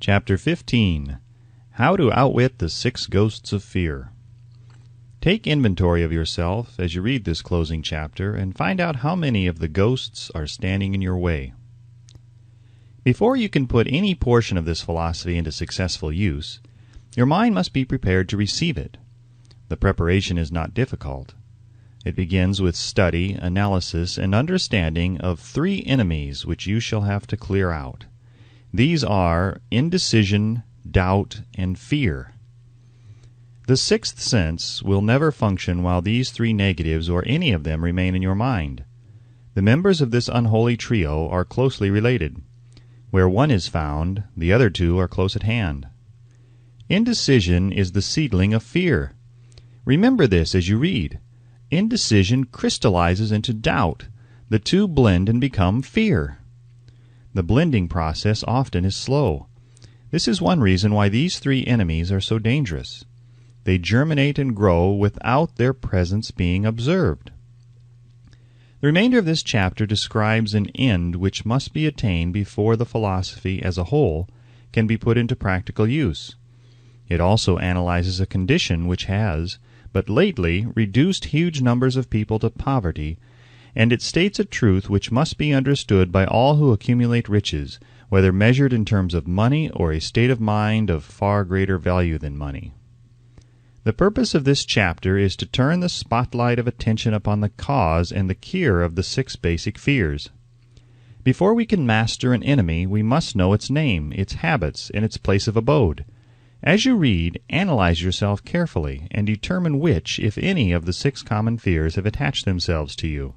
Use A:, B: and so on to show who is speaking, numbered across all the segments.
A: Chapter 15. How to Outwit the 6 Ghosts of Fear. Take inventory of yourself as you read this closing chapter and find out how many of the ghosts are standing in your way. Before you can put any portion of this philosophy into successful use, your mind must be prepared to receive it. The preparation is not difficult. It begins with study, analysis, and understanding of 3 enemies which you shall have to clear out. These are indecision, doubt, and fear. The 6th sense will never function while these 3 negatives or any of them remain in your mind. The members of this unholy trio are closely related. Where one is found, the other 2 are close at hand. Indecision is the seedling of fear. Remember this as you read. Indecision crystallizes into doubt. The 2 blend and become fear. The blending process often is slow. This is one reason why these 3 enemies are so dangerous. They germinate and grow without their presence being observed. The remainder of this chapter describes an end which must be attained before the philosophy as a whole can be put into practical use. It also analyzes a condition which has, but lately, reduced huge numbers of people to poverty, and it states a truth which must be understood by all who accumulate riches, whether measured in terms of money or a state of mind of far greater value than money. The purpose of this chapter is to turn the spotlight of attention upon the cause and the cure of the 6 basic fears. Before we can master an enemy, we must know its name, its habits, and its place of abode. As you read, analyze yourself carefully and determine which, if any, of the 6 common fears have attached themselves to you.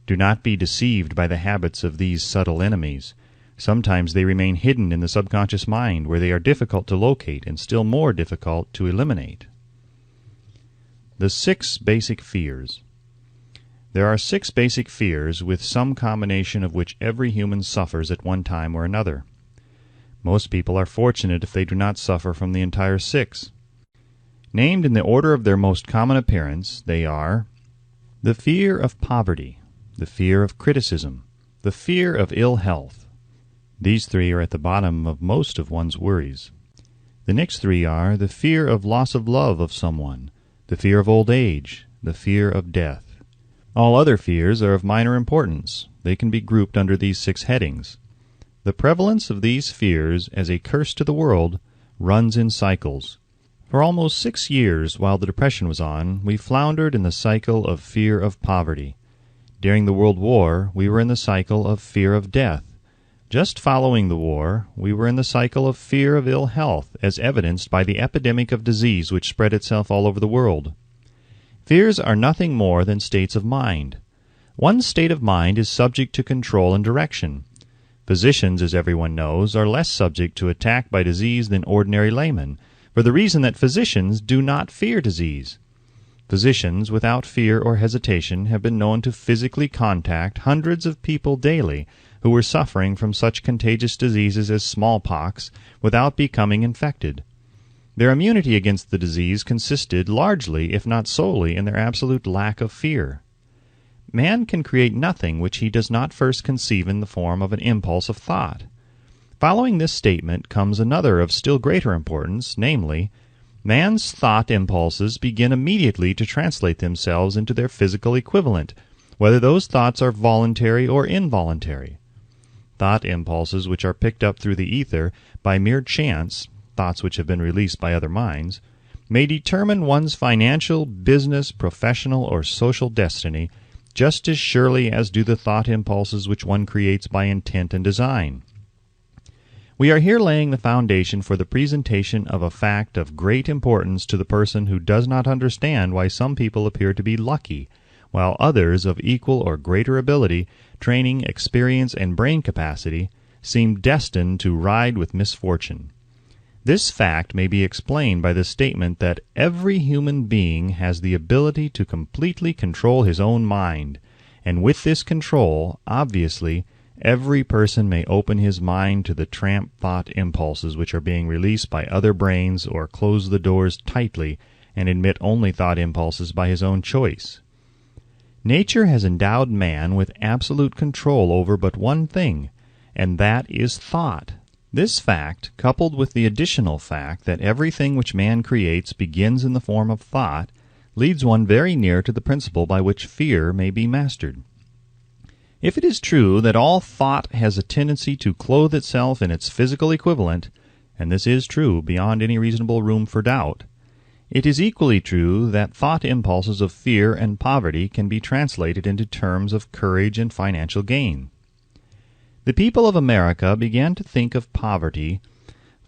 A: Do not be deceived by the habits of these subtle enemies. Sometimes they remain hidden in the subconscious mind, where they are difficult to locate and still more difficult to eliminate. The 6 basic fears. There are 6 basic fears, with some combination of which every human suffers at one time or another. Most people are fortunate if they do not suffer from the entire 6. Named in the order of their most common appearance, they are the fear of poverty, the fear of criticism, the fear of ill health. These 3 are at the bottom of most of one's worries. The next 3 are the fear of loss of love of someone, the fear of old age, the fear of death. All other fears are of minor importance. They can be grouped under these 6 headings. The prevalence of these fears as a curse to the world runs in cycles. For almost 6 years, while the Depression was on, we floundered in the cycle of fear of poverty. During the World War, we were in the cycle of fear of death. Just following the war, we were in the cycle of fear of ill health, as evidenced by the epidemic of disease which spread itself all over the world. Fears are nothing more than states of mind. One state of mind is subject to control and direction. Physicians, as everyone knows, are less subject to attack by disease than ordinary laymen, for the reason that physicians do not fear disease. Physicians, without fear or hesitation, have been known to physically contact hundreds of people daily who were suffering from such contagious diseases as smallpox without becoming infected. Their immunity against the disease consisted largely, if not solely, in their absolute lack of fear. Man can create nothing which he does not first conceive in the form of an impulse of thought. Following this statement comes another of still greater importance, namely, man's thought impulses begin immediately to translate themselves into their physical equivalent, whether those thoughts are voluntary or involuntary. Thought impulses which are picked up through the ether by mere chance, thoughts which have been released by other minds, may determine one's financial, business, professional, or social destiny just as surely as do the thought impulses which one creates by intent and design. We are here laying the foundation for the presentation of a fact of great importance to the person who does not understand why some people appear to be lucky, while others of equal or greater ability, training, experience, and brain capacity seem destined to ride with misfortune. This fact may be explained by the statement that every human being has the ability to completely control his own mind, and with this control, obviously, every person may open his mind to the tramp thought impulses which are being released by other brains, or close the doors tightly and admit only thought impulses by his own choice. Nature has endowed man with absolute control over but one thing, and that is thought. This fact, coupled with the additional fact that everything which man creates begins in the form of thought, leads one very near to the principle by which fear may be mastered. If it is true that all thought has a tendency to clothe itself in its physical equivalent, and this is true beyond any reasonable room for doubt, it is equally true that thought impulses of fear and poverty can be translated into terms of courage and financial gain. The people of America began to think of poverty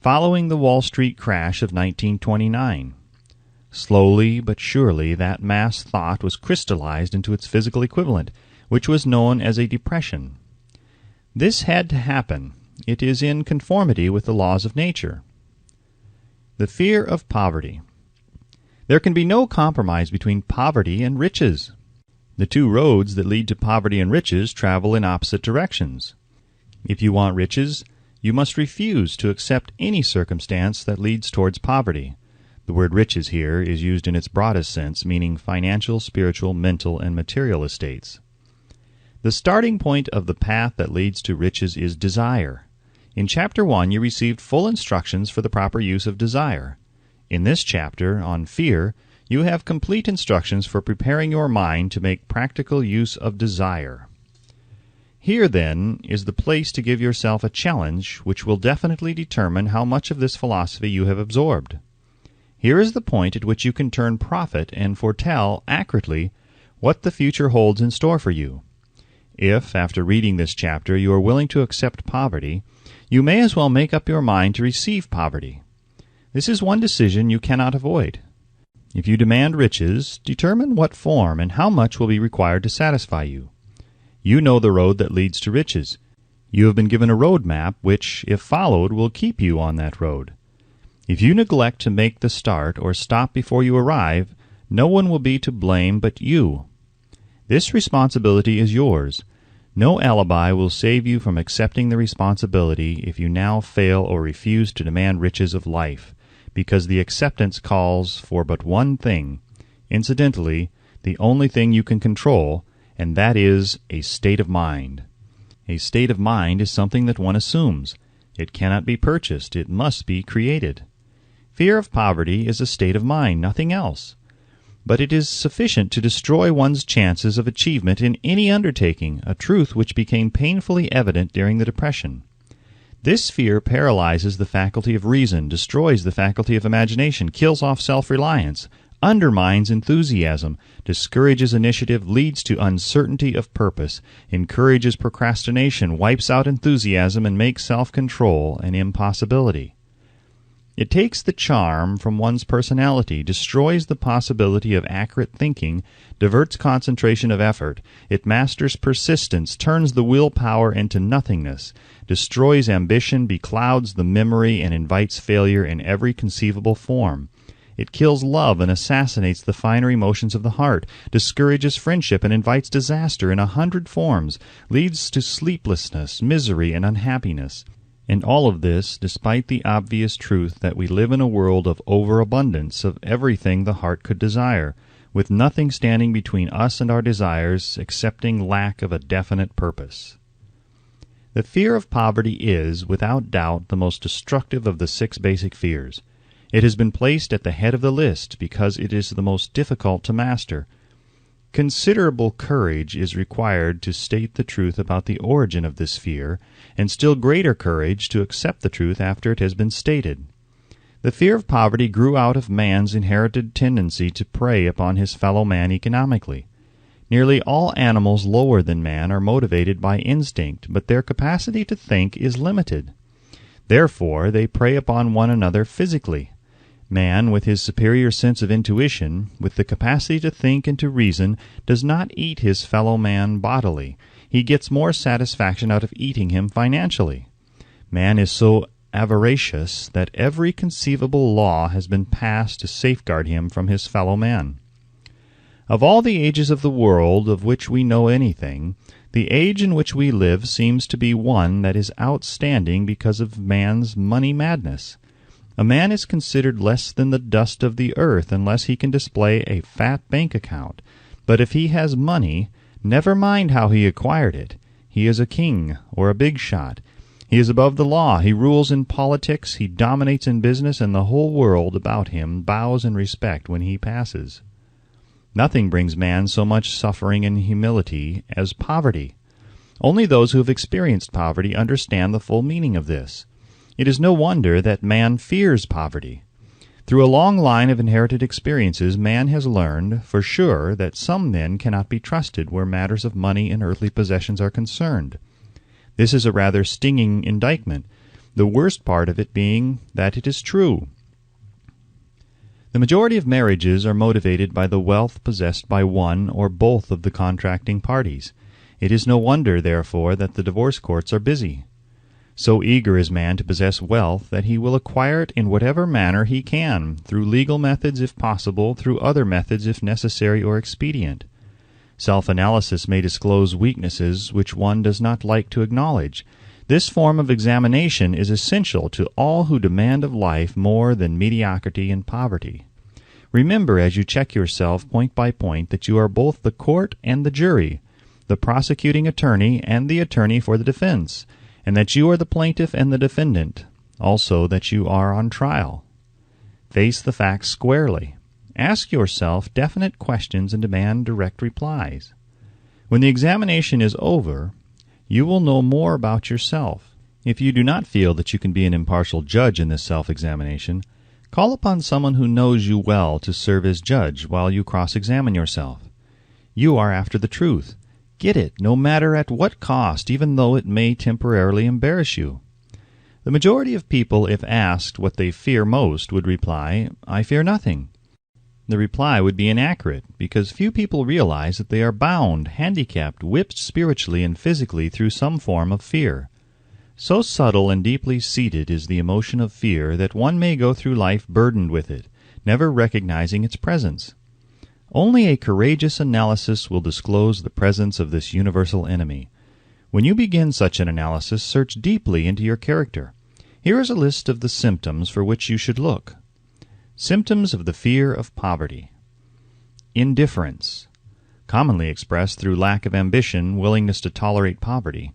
A: following the Wall Street crash of 1929. Slowly but surely that mass thought was crystallized into its physical equivalent, which was known as a depression. This had to happen. It is in conformity with the laws of nature. The fear of poverty. There can be no compromise between poverty and riches. The two roads that lead to poverty and riches travel in opposite directions. If you want riches, you must refuse to accept any circumstance that leads towards poverty. The word riches here is used in its broadest sense, meaning financial, spiritual, mental, and material estates. The starting point of the path that leads to riches is desire. In Chapter 1, you received full instructions for the proper use of desire. In this chapter, on fear, you have complete instructions for preparing your mind to make practical use of desire. Here, then, is the place to give yourself a challenge which will definitely determine how much of this philosophy you have absorbed. Here is the point at which you can turn prophet and foretell accurately what the future holds in store for you. If, after reading this chapter, you are willing to accept poverty, you may as well make up your mind to receive poverty. This is one decision you cannot avoid. If you demand riches, determine what form and how much will be required to satisfy you. You know the road that leads to riches. You have been given a road map which, if followed, will keep you on that road. If you neglect to make the start or stop before you arrive, no one will be to blame but you. This responsibility is yours. No alibi will save you from accepting the responsibility if you now fail or refuse to demand riches of life, because the acceptance calls for but one thing, incidentally, the only thing you can control, and that is a state of mind. A state of mind is something that one assumes. It cannot be purchased. It must be created. Fear of poverty is a state of mind, nothing else. But it is sufficient to destroy one's chances of achievement in any undertaking, a truth which became painfully evident during the Depression. This fear paralyzes the faculty of reason, destroys the faculty of imagination, kills off self-reliance, undermines enthusiasm, discourages initiative, leads to uncertainty of purpose, encourages procrastination, wipes out enthusiasm, and makes self-control an impossibility. It takes the charm from one's personality, destroys the possibility of accurate thinking, diverts concentration of effort, it masters persistence, turns the willpower into nothingness, destroys ambition, beclouds the memory, and invites failure in every conceivable form. It kills love and assassinates the finer emotions of the heart, discourages friendship and invites disaster in 100 forms, leads to sleeplessness, misery, and unhappiness. And all of this despite the obvious truth that we live in a world of overabundance of everything the heart could desire, with nothing standing between us and our desires excepting lack of a definite purpose. The fear of poverty is, without doubt, the most destructive of the 6 basic fears. It has been placed at the head of the list because it is the most difficult to master. Considerable courage is required to state the truth about the origin of this fear, and still greater courage to accept the truth after it has been stated. The fear of poverty grew out of man's inherited tendency to prey upon his fellow man economically. Nearly all animals lower than man are motivated by instinct, but their capacity to think is limited. Therefore, they prey upon one another physically. Man, with his superior sense of intuition, with the capacity to think and to reason, does not eat his fellow man bodily. He gets more satisfaction out of eating him financially. Man is so avaricious that every conceivable law has been passed to safeguard him from his fellow man. Of all the ages of the world of which we know anything, the age in which we live seems to be one that is outstanding because of man's money madness. A man is considered less than the dust of the earth unless he can display a fat bank account. But if he has money, never mind how he acquired it. He is a king or a big shot. He is above the law. He rules in politics. He dominates in business, and the whole world about him bows in respect when he passes. Nothing brings man so much suffering and humility as poverty. Only those who have experienced poverty understand the full meaning of this. It is no wonder that man fears poverty. Through a long line of inherited experiences, man has learned, for sure, that some men cannot be trusted where matters of money and earthly possessions are concerned. This is a rather stinging indictment, the worst part of it being that it is true. The majority of marriages are motivated by the wealth possessed by one or both of the contracting parties. It is no wonder, therefore, that the divorce courts are busy. So eager is man to possess wealth that he will acquire it in whatever manner he can, through legal methods if possible, through other methods if necessary or expedient. Self-analysis may disclose weaknesses which one does not like to acknowledge. This form of examination is essential to all who demand of life more than mediocrity and poverty. Remember as you check yourself point by point that you are both the court and the jury, the prosecuting attorney and the attorney for the defense, and that you are the plaintiff and the defendant, also that you are on trial. Face the facts squarely. Ask yourself definite questions and demand direct replies. When the examination is over, you will know more about yourself. If you do not feel that you can be an impartial judge in this self-examination, call upon someone who knows you well to serve as judge while you cross-examine yourself. You are after the truth. Get it, no matter at what cost, even though it may temporarily embarrass you. The majority of people, if asked what they fear most, would reply, "I fear nothing." The reply would be inaccurate, because few people realize that they are bound, handicapped, whipped spiritually and physically through some form of fear. So subtle and deeply seated is the emotion of fear that one may go through life burdened with it, never recognizing its presence. Only a courageous analysis will disclose the presence of this universal enemy. When you begin such an analysis, search deeply into your character. Here is a list of the symptoms for which you should look. Symptoms of the fear of poverty. Indifference, commonly expressed through lack of ambition, willingness to tolerate poverty.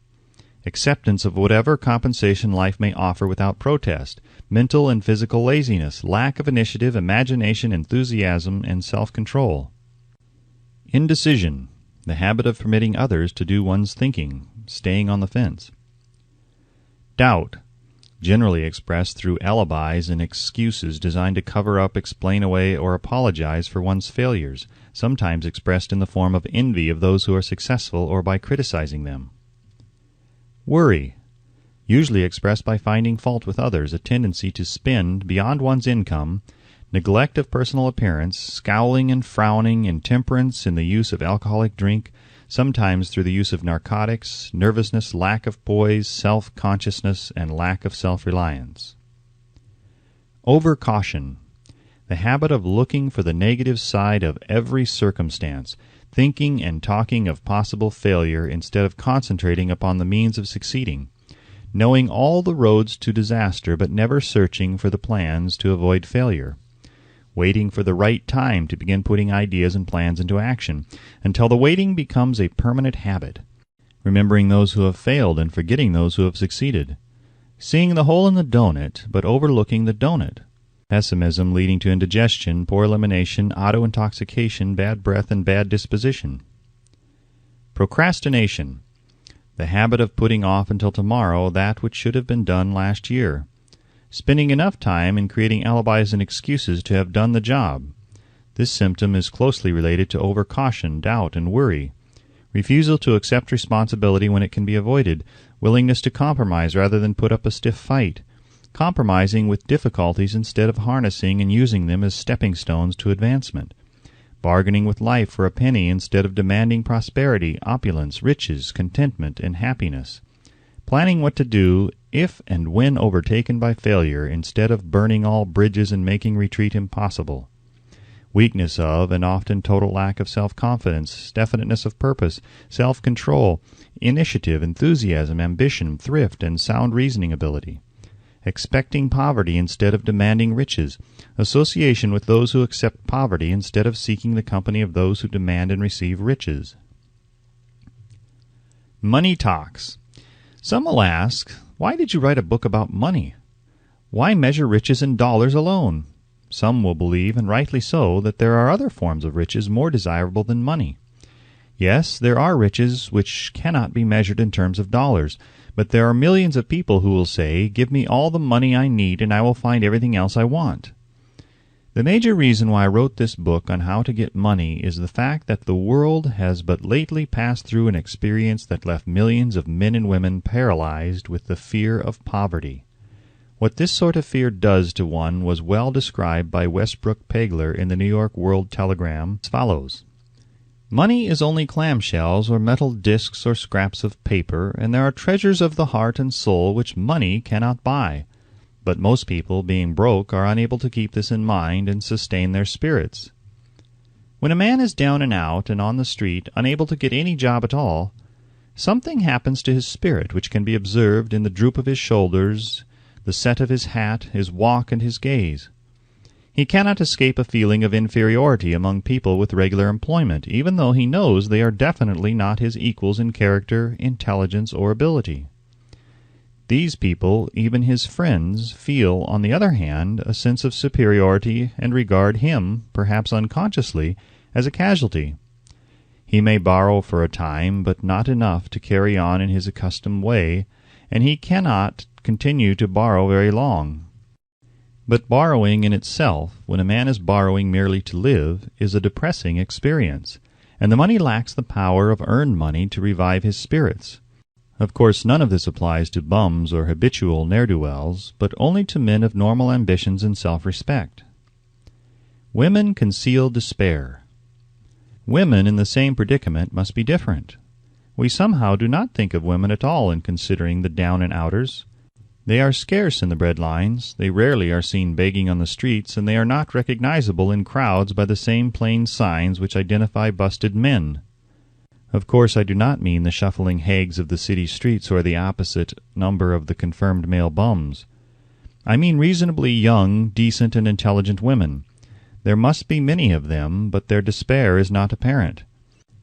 A: Acceptance of whatever compensation life may offer without protest. Mental and physical laziness, lack of initiative, imagination, enthusiasm, and self-control. Indecision, the habit of permitting others to do one's thinking, staying on the fence. Doubt, generally expressed through alibis and excuses designed to cover up, explain away, or apologize for one's failures, sometimes expressed in the form of envy of those who are successful or by criticizing them. Worry, usually expressed by finding fault with others, a tendency to spend beyond one's income, neglect of personal appearance, scowling and frowning, intemperance in the use of alcoholic drink, sometimes through the use of narcotics, nervousness, lack of poise, self-consciousness, and lack of self-reliance. Over-caution, the habit of looking for the negative side of every circumstance, thinking and talking of possible failure instead of concentrating upon the means of succeeding, knowing all the roads to disaster but never searching for the plans to avoid failure, waiting for the right time to begin putting ideas and plans into action, until the waiting becomes a permanent habit, remembering those who have failed and forgetting those who have succeeded, seeing the hole in the donut but overlooking the donut, pessimism leading to indigestion, poor elimination, auto-intoxication, bad breath, and bad disposition. Procrastination, the habit of putting off until tomorrow that which should have been done last year, spending enough time in creating alibis and excuses to have done the job. This symptom is closely related to over-caution, doubt, and worry, refusal to accept responsibility when it can be avoided, willingness to compromise rather than put up a stiff fight, compromising with difficulties instead of harnessing and using them as stepping stones to advancement, bargaining with life for a penny instead of demanding prosperity, opulence, riches, contentment, and happiness, planning what to do if and when overtaken by failure instead of burning all bridges and making retreat impossible, weakness of and often total lack of self-confidence, definiteness of purpose, self-control, initiative, enthusiasm, ambition, thrift, and sound reasoning ability, expecting poverty instead of demanding riches, association with those who accept poverty instead of seeking the company of those who demand and receive riches. Money talks. Some will ask, Why did you write a book about money? Why measure riches in dollars alone? Some will believe, and rightly so, that there are other forms of riches more desirable than money. Yes, there are riches which cannot be measured in terms of dollars, but there are millions of people who will say, "Give me all the money I need and I will find everything else I want." The major reason why I wrote this book on how to get money is the fact that the world has but lately passed through an experience that left millions of men and women paralyzed with the fear of poverty. What this sort of fear does to one was well described by Westbrook Pegler in the New York World Telegram as follows. Money is only clamshells or metal discs or scraps of paper, and there are treasures of the heart and soul which money cannot buy. But most people, being broke, are unable to keep this in mind and sustain their spirits. When a man is down and out and on the street, unable to get any job at all, something happens to his spirit which can be observed in the droop of his shoulders, the set of his hat, his walk, and his gaze. He cannot escape a feeling of inferiority among people with regular employment, even though he knows they are definitely not his equals in character, intelligence, or ability. These people, even his friends, feel, on the other hand, a sense of superiority and regard him, perhaps unconsciously, as a casualty. He may borrow for a time, but not enough to carry on in his accustomed way, and he cannot continue to borrow very long. But borrowing in itself, when a man is borrowing merely to live, is a depressing experience, and the money lacks the power of earned money to revive his spirits. Of course, none of this applies to bums or habitual ne'er-do-wells, but only to men of normal ambitions and self-respect. Women conceal despair. Women in the same predicament must be different. We somehow do not think of women at all in considering the down-and-outers. They are scarce in the bread lines, they rarely are seen begging on the streets, and they are not recognizable in crowds by the same plain signs which identify busted men. Of course, I do not mean the shuffling hags of the city streets or the opposite number of the confirmed male bums. I mean reasonably young, decent, and intelligent women. There must be many of them, but their despair is not apparent.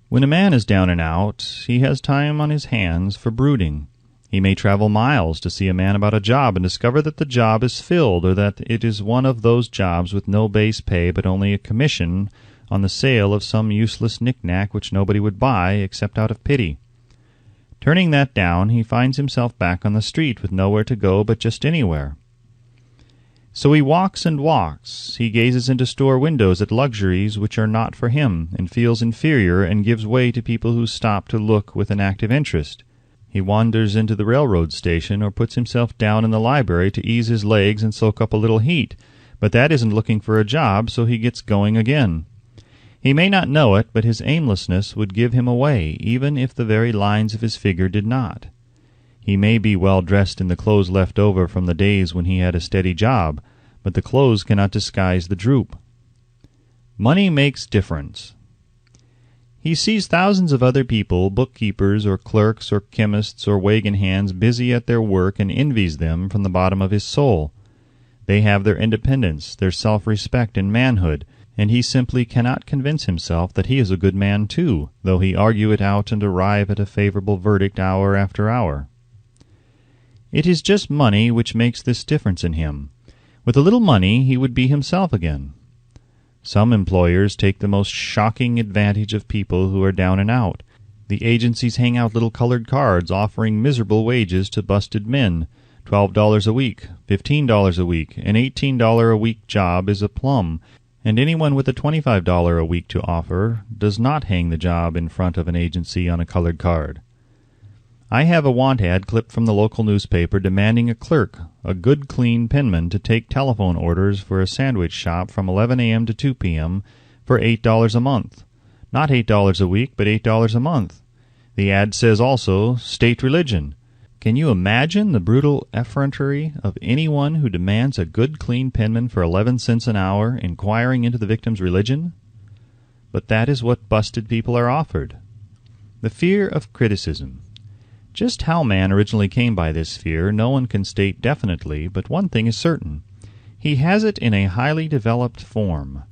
A: When a man is down and out, he has time on his hands for brooding. He may travel miles to see a man about a job and discover that the job is filled, or that it is one of those jobs with no base pay but only a commission on the sale of some useless knick-knack which nobody would buy except out of pity. Turning that down, he finds himself back on the street with nowhere to go but just anywhere. So he walks and walks. He gazes into store windows at luxuries which are not for him, and feels inferior and gives way to people who stop to look with an active interest. He wanders into the railroad station or puts himself down in the library to ease his legs and soak up a little heat, but that isn't looking for a job, so he gets going again. He may not know it, but his aimlessness would give him away, even if the very lines of his figure did not. He may be well dressed in the clothes left over from the days when he had a steady job, but the clothes cannot disguise the droop. Money makes difference. He sees thousands of other people, bookkeepers or clerks or chemists or wagon hands, busy at their work, and envies them from the bottom of his soul. They have their independence, their self-respect and manhood, and he simply cannot convince himself that he is a good man too, though he argue it out and arrive at a favorable verdict hour after hour. It is just money which makes this difference in him. With a little money he would be himself again. Some employers take the most shocking advantage of people who are down and out. The agencies hang out little colored cards offering miserable wages to busted men. $12 a week, $15 a week, an $18 a week job is a plum, and anyone with a $25 a week to offer does not hang the job in front of an agency on a colored card. I have a want ad clipped from the local newspaper demanding a clerk, a good clean penman, to take telephone orders for a sandwich shop from 11 a.m. to 2 p.m. for $8 a month. Not $8 a week, but $8 a month. The ad says also, state religion. Can you imagine the brutal effrontery of anyone who demands a good clean penman for 11 cents an hour, inquiring into the victim's religion? But that is what busted people are offered. The fear of criticism. Just how man originally came by this fear no one can state definitely, but one thing is certain. He has it in a highly developed form.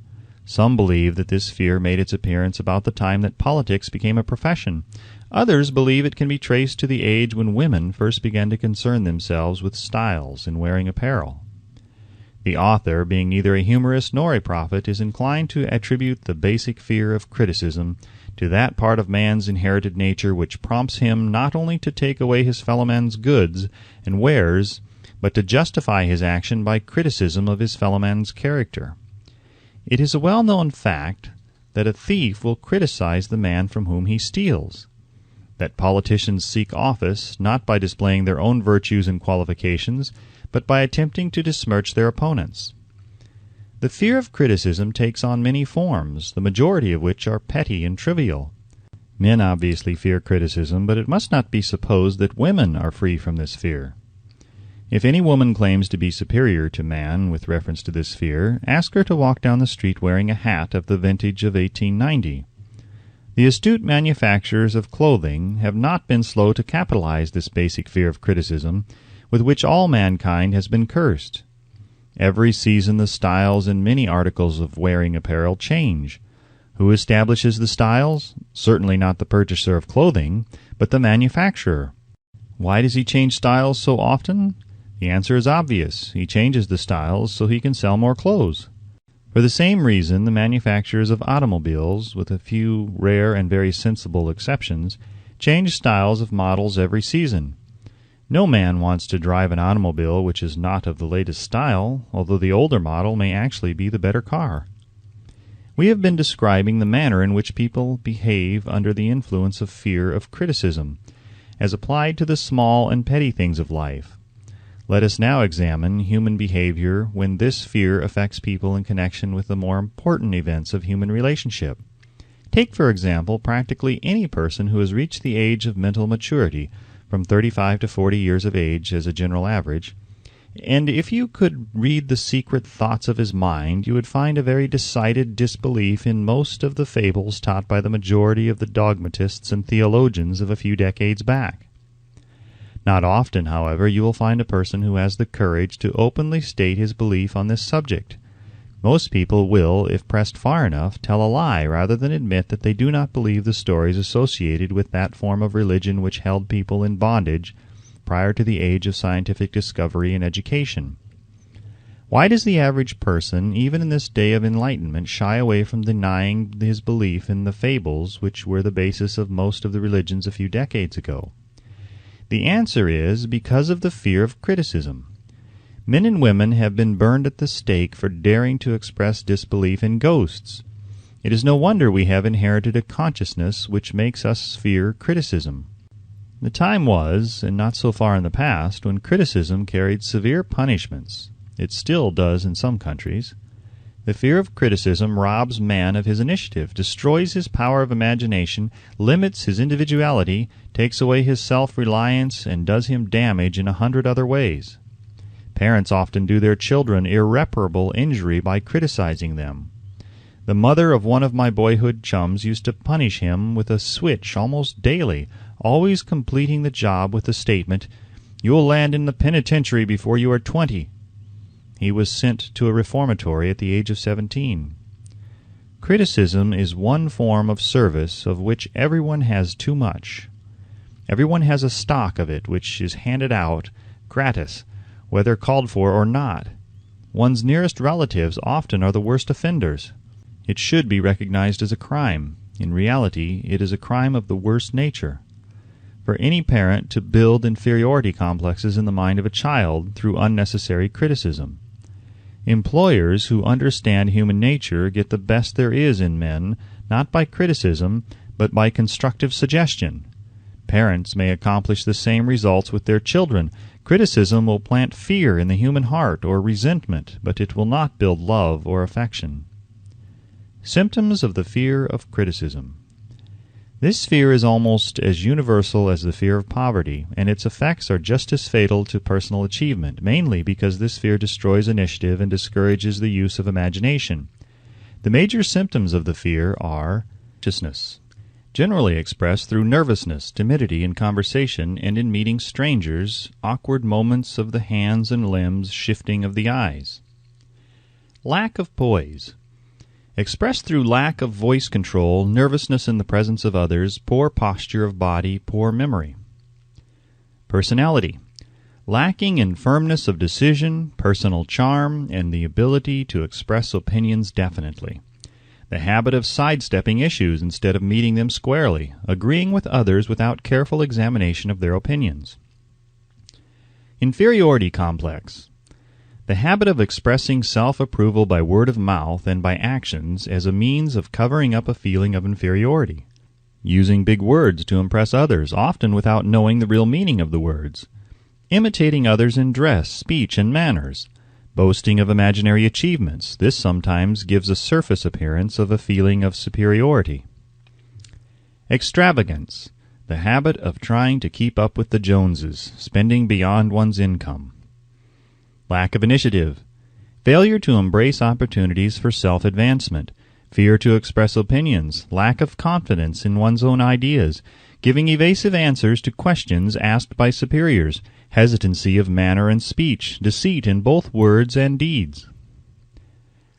A: Some believe that this fear made its appearance about the time that politics became a profession. Others believe it can be traced to the age when women first began to concern themselves with styles in wearing apparel. The author, being neither a humorist nor a prophet, is inclined to attribute the basic fear of criticism to that part of man's inherited nature which prompts him not only to take away his fellow man's goods and wares, but to justify his action by criticism of his fellow man's character. It is a well-known fact that a thief will criticize the man from whom he steals, that politicians seek office not by displaying their own virtues and qualifications, but by attempting to besmirch their opponents. The fear of criticism takes on many forms, the majority of which are petty and trivial. Men obviously fear criticism, but it must not be supposed that women are free from this fear. If any woman claims to be superior to man with reference to this fear, ask her to walk down the street wearing a hat of the vintage of 1890. The astute manufacturers of clothing have not been slow to capitalize this basic fear of criticism, with which all mankind has been cursed. Every season the styles in many articles of wearing apparel change. Who establishes the styles? Certainly not the purchaser of clothing, but the manufacturer. Why does he change styles so often? The answer is obvious. He changes the styles so he can sell more clothes. For the same reason, the manufacturers of automobiles, with a few rare and very sensible exceptions, change styles of models every season. No man wants to drive an automobile which is not of the latest style, although the older model may actually be the better car. We have been describing the manner in which people behave under the influence of fear of criticism, as applied to the small and petty things of life. Let us now examine human behavior when this fear affects people in connection with the more important events of human relationship. Take, for example, practically any person who has reached the age of mental maturity, from 35 to 40 years of age as a general average, and if you could read the secret thoughts of his mind, you would find a very decided disbelief in most of the fables taught by the majority of the dogmatists and theologians of a few decades back. Not often, however, you will find a person who has the courage to openly state his belief on this subject. Most people will, if pressed far enough, tell a lie rather than admit that they do not believe the stories associated with that form of religion which held people in bondage prior to the age of scientific discovery and education. Why does the average person, even in this day of enlightenment, shy away from denying his belief in the fables which were the basis of most of the religions a few decades ago? The answer is because of the fear of criticism. Men and women have been burned at the stake for daring to express disbelief in ghosts. It is no wonder we have inherited a consciousness which makes us fear criticism. The time was, and not so far in the past, when criticism carried severe punishments. It still does in some countries. The fear of criticism robs man of his initiative, destroys his power of imagination, limits his individuality, takes away his self-reliance, and does him damage in 100 other ways. Parents often do their children irreparable injury by criticizing them. The mother of one of my boyhood chums used to punish him with a switch almost daily, always completing the job with the statement, "You'll land in the penitentiary before you are 20. He was sent to a reformatory at the age of 17. Criticism is one form of service of which everyone has too much. Everyone has a stock of it which is handed out gratis, whether called for or not. One's nearest relatives often are the worst offenders. It should be recognized as a crime. In reality, it is a crime of the worst nature. For any parent to build inferiority complexes in the mind of a child through unnecessary criticism. Employers who understand human nature get the best there is in men, not by criticism, but by constructive suggestion. Parents may accomplish the same results with their children. Criticism will plant fear in the human heart or resentment, but it will not build love or affection. Symptoms of the fear of criticism. This fear is almost as universal as the fear of poverty, and its effects are just as fatal to personal achievement, mainly because this fear destroys initiative and discourages the use of imagination. The major symptoms of the fear are anxiousness, generally expressed through nervousness, timidity in conversation and in meeting strangers, awkward moments of the hands and limbs, shifting of the eyes. Lack of poise. expressed through lack of voice control, nervousness in the presence of others, poor posture of body, poor memory. Personality, lacking in firmness of decision, personal charm, and the ability to express opinions definitely. The habit of sidestepping issues instead of meeting them squarely, agreeing with others without careful examination of their opinions. Inferiority complex, the habit of expressing self-approval by word of mouth and by actions as a means of covering up a feeling of inferiority. Using big words to impress others, often without knowing the real meaning of the words. Imitating others in dress, speech, and manners. Boasting of imaginary achievements. This sometimes gives a surface appearance of a feeling of superiority. Extravagance, the habit of trying to keep up with the Joneses, spending beyond one's income. Lack of initiative, failure to embrace opportunities for self-advancement, fear to express opinions, lack of confidence in one's own ideas, giving evasive answers to questions asked by superiors, hesitancy of manner and speech, deceit in both words and deeds.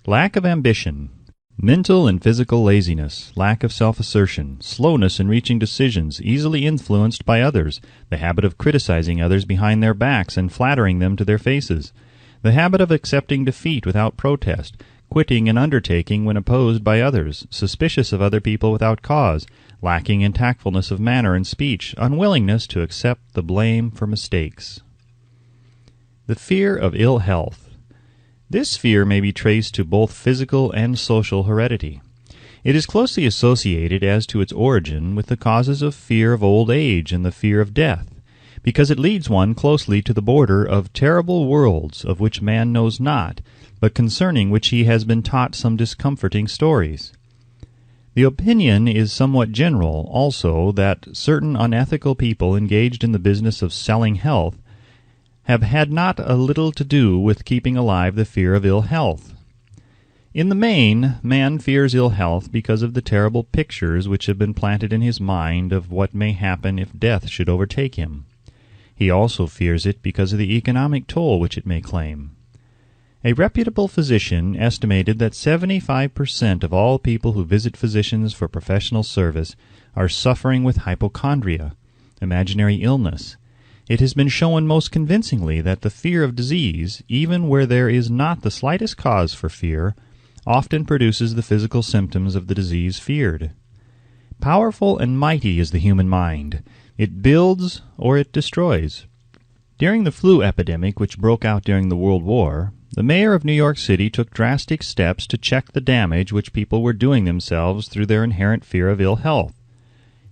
A: Lack of ambition, mental and physical laziness, lack of self-assertion, slowness in reaching decisions, easily influenced by others, the habit of criticizing others behind their backs and flattering them to their faces, the habit of accepting defeat without protest, quitting an undertaking when opposed by others, suspicious of other people without cause, lacking in tactfulness of manner and speech, unwillingness to accept the blame for mistakes. The fear of ill health. This fear may be traced to both physical and social heredity. It is closely associated as to its origin with the causes of fear of old age and the fear of death, because it leads one closely to the border of terrible worlds of which man knows not, but concerning which he has been taught some discomforting stories. The opinion is somewhat general, also, that certain unethical people engaged in the business of selling health have had not a little to do with keeping alive the fear of ill health. In the main, man fears ill health because of the terrible pictures which have been planted in his mind of what may happen if death should overtake him. He also fears it because of the economic toll which it may claim. A reputable physician estimated that 75% of all people who visit physicians for professional service are suffering with hypochondria, imaginary illness. It has been shown most convincingly that the fear of disease, even where there is not the slightest cause for fear, often produces the physical symptoms of the disease feared. Powerful and mighty is the human mind. It builds or it destroys. During the flu epidemic which broke out during the World War, the mayor of New York City took drastic steps to check the damage which people were doing themselves through their inherent fear of ill health.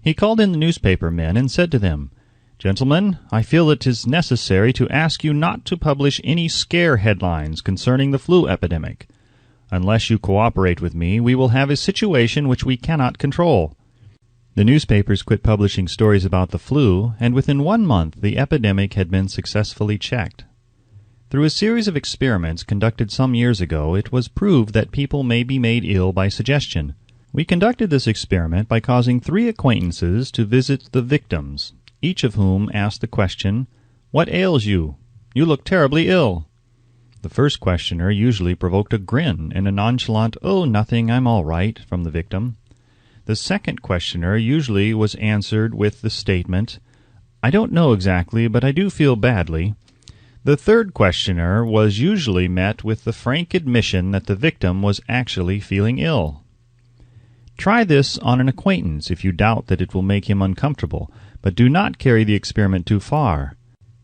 A: He called in the newspaper men and said to them, "Gentlemen, I feel it is necessary to ask you not to publish any scare headlines concerning the flu epidemic. Unless you cooperate with me, we will have a situation which we cannot control." The newspapers quit publishing stories about the flu, and within 1 month the epidemic had been successfully checked. Through a series of experiments conducted some years ago, it was proved that people may be made ill by suggestion. We conducted this experiment by causing 3 acquaintances to visit the victims, each of whom asked the question, "What ails you? You look terribly ill." The first questioner usually provoked a grin and a nonchalant, "Oh, nothing, I'm all right," from the victim. The second questioner usually was answered with the statement, "I don't know exactly, but I do feel badly." The third questioner was usually met with the frank admission that the victim was actually feeling ill. Try this on an acquaintance if you doubt that it will make him uncomfortable, but do not carry the experiment too far.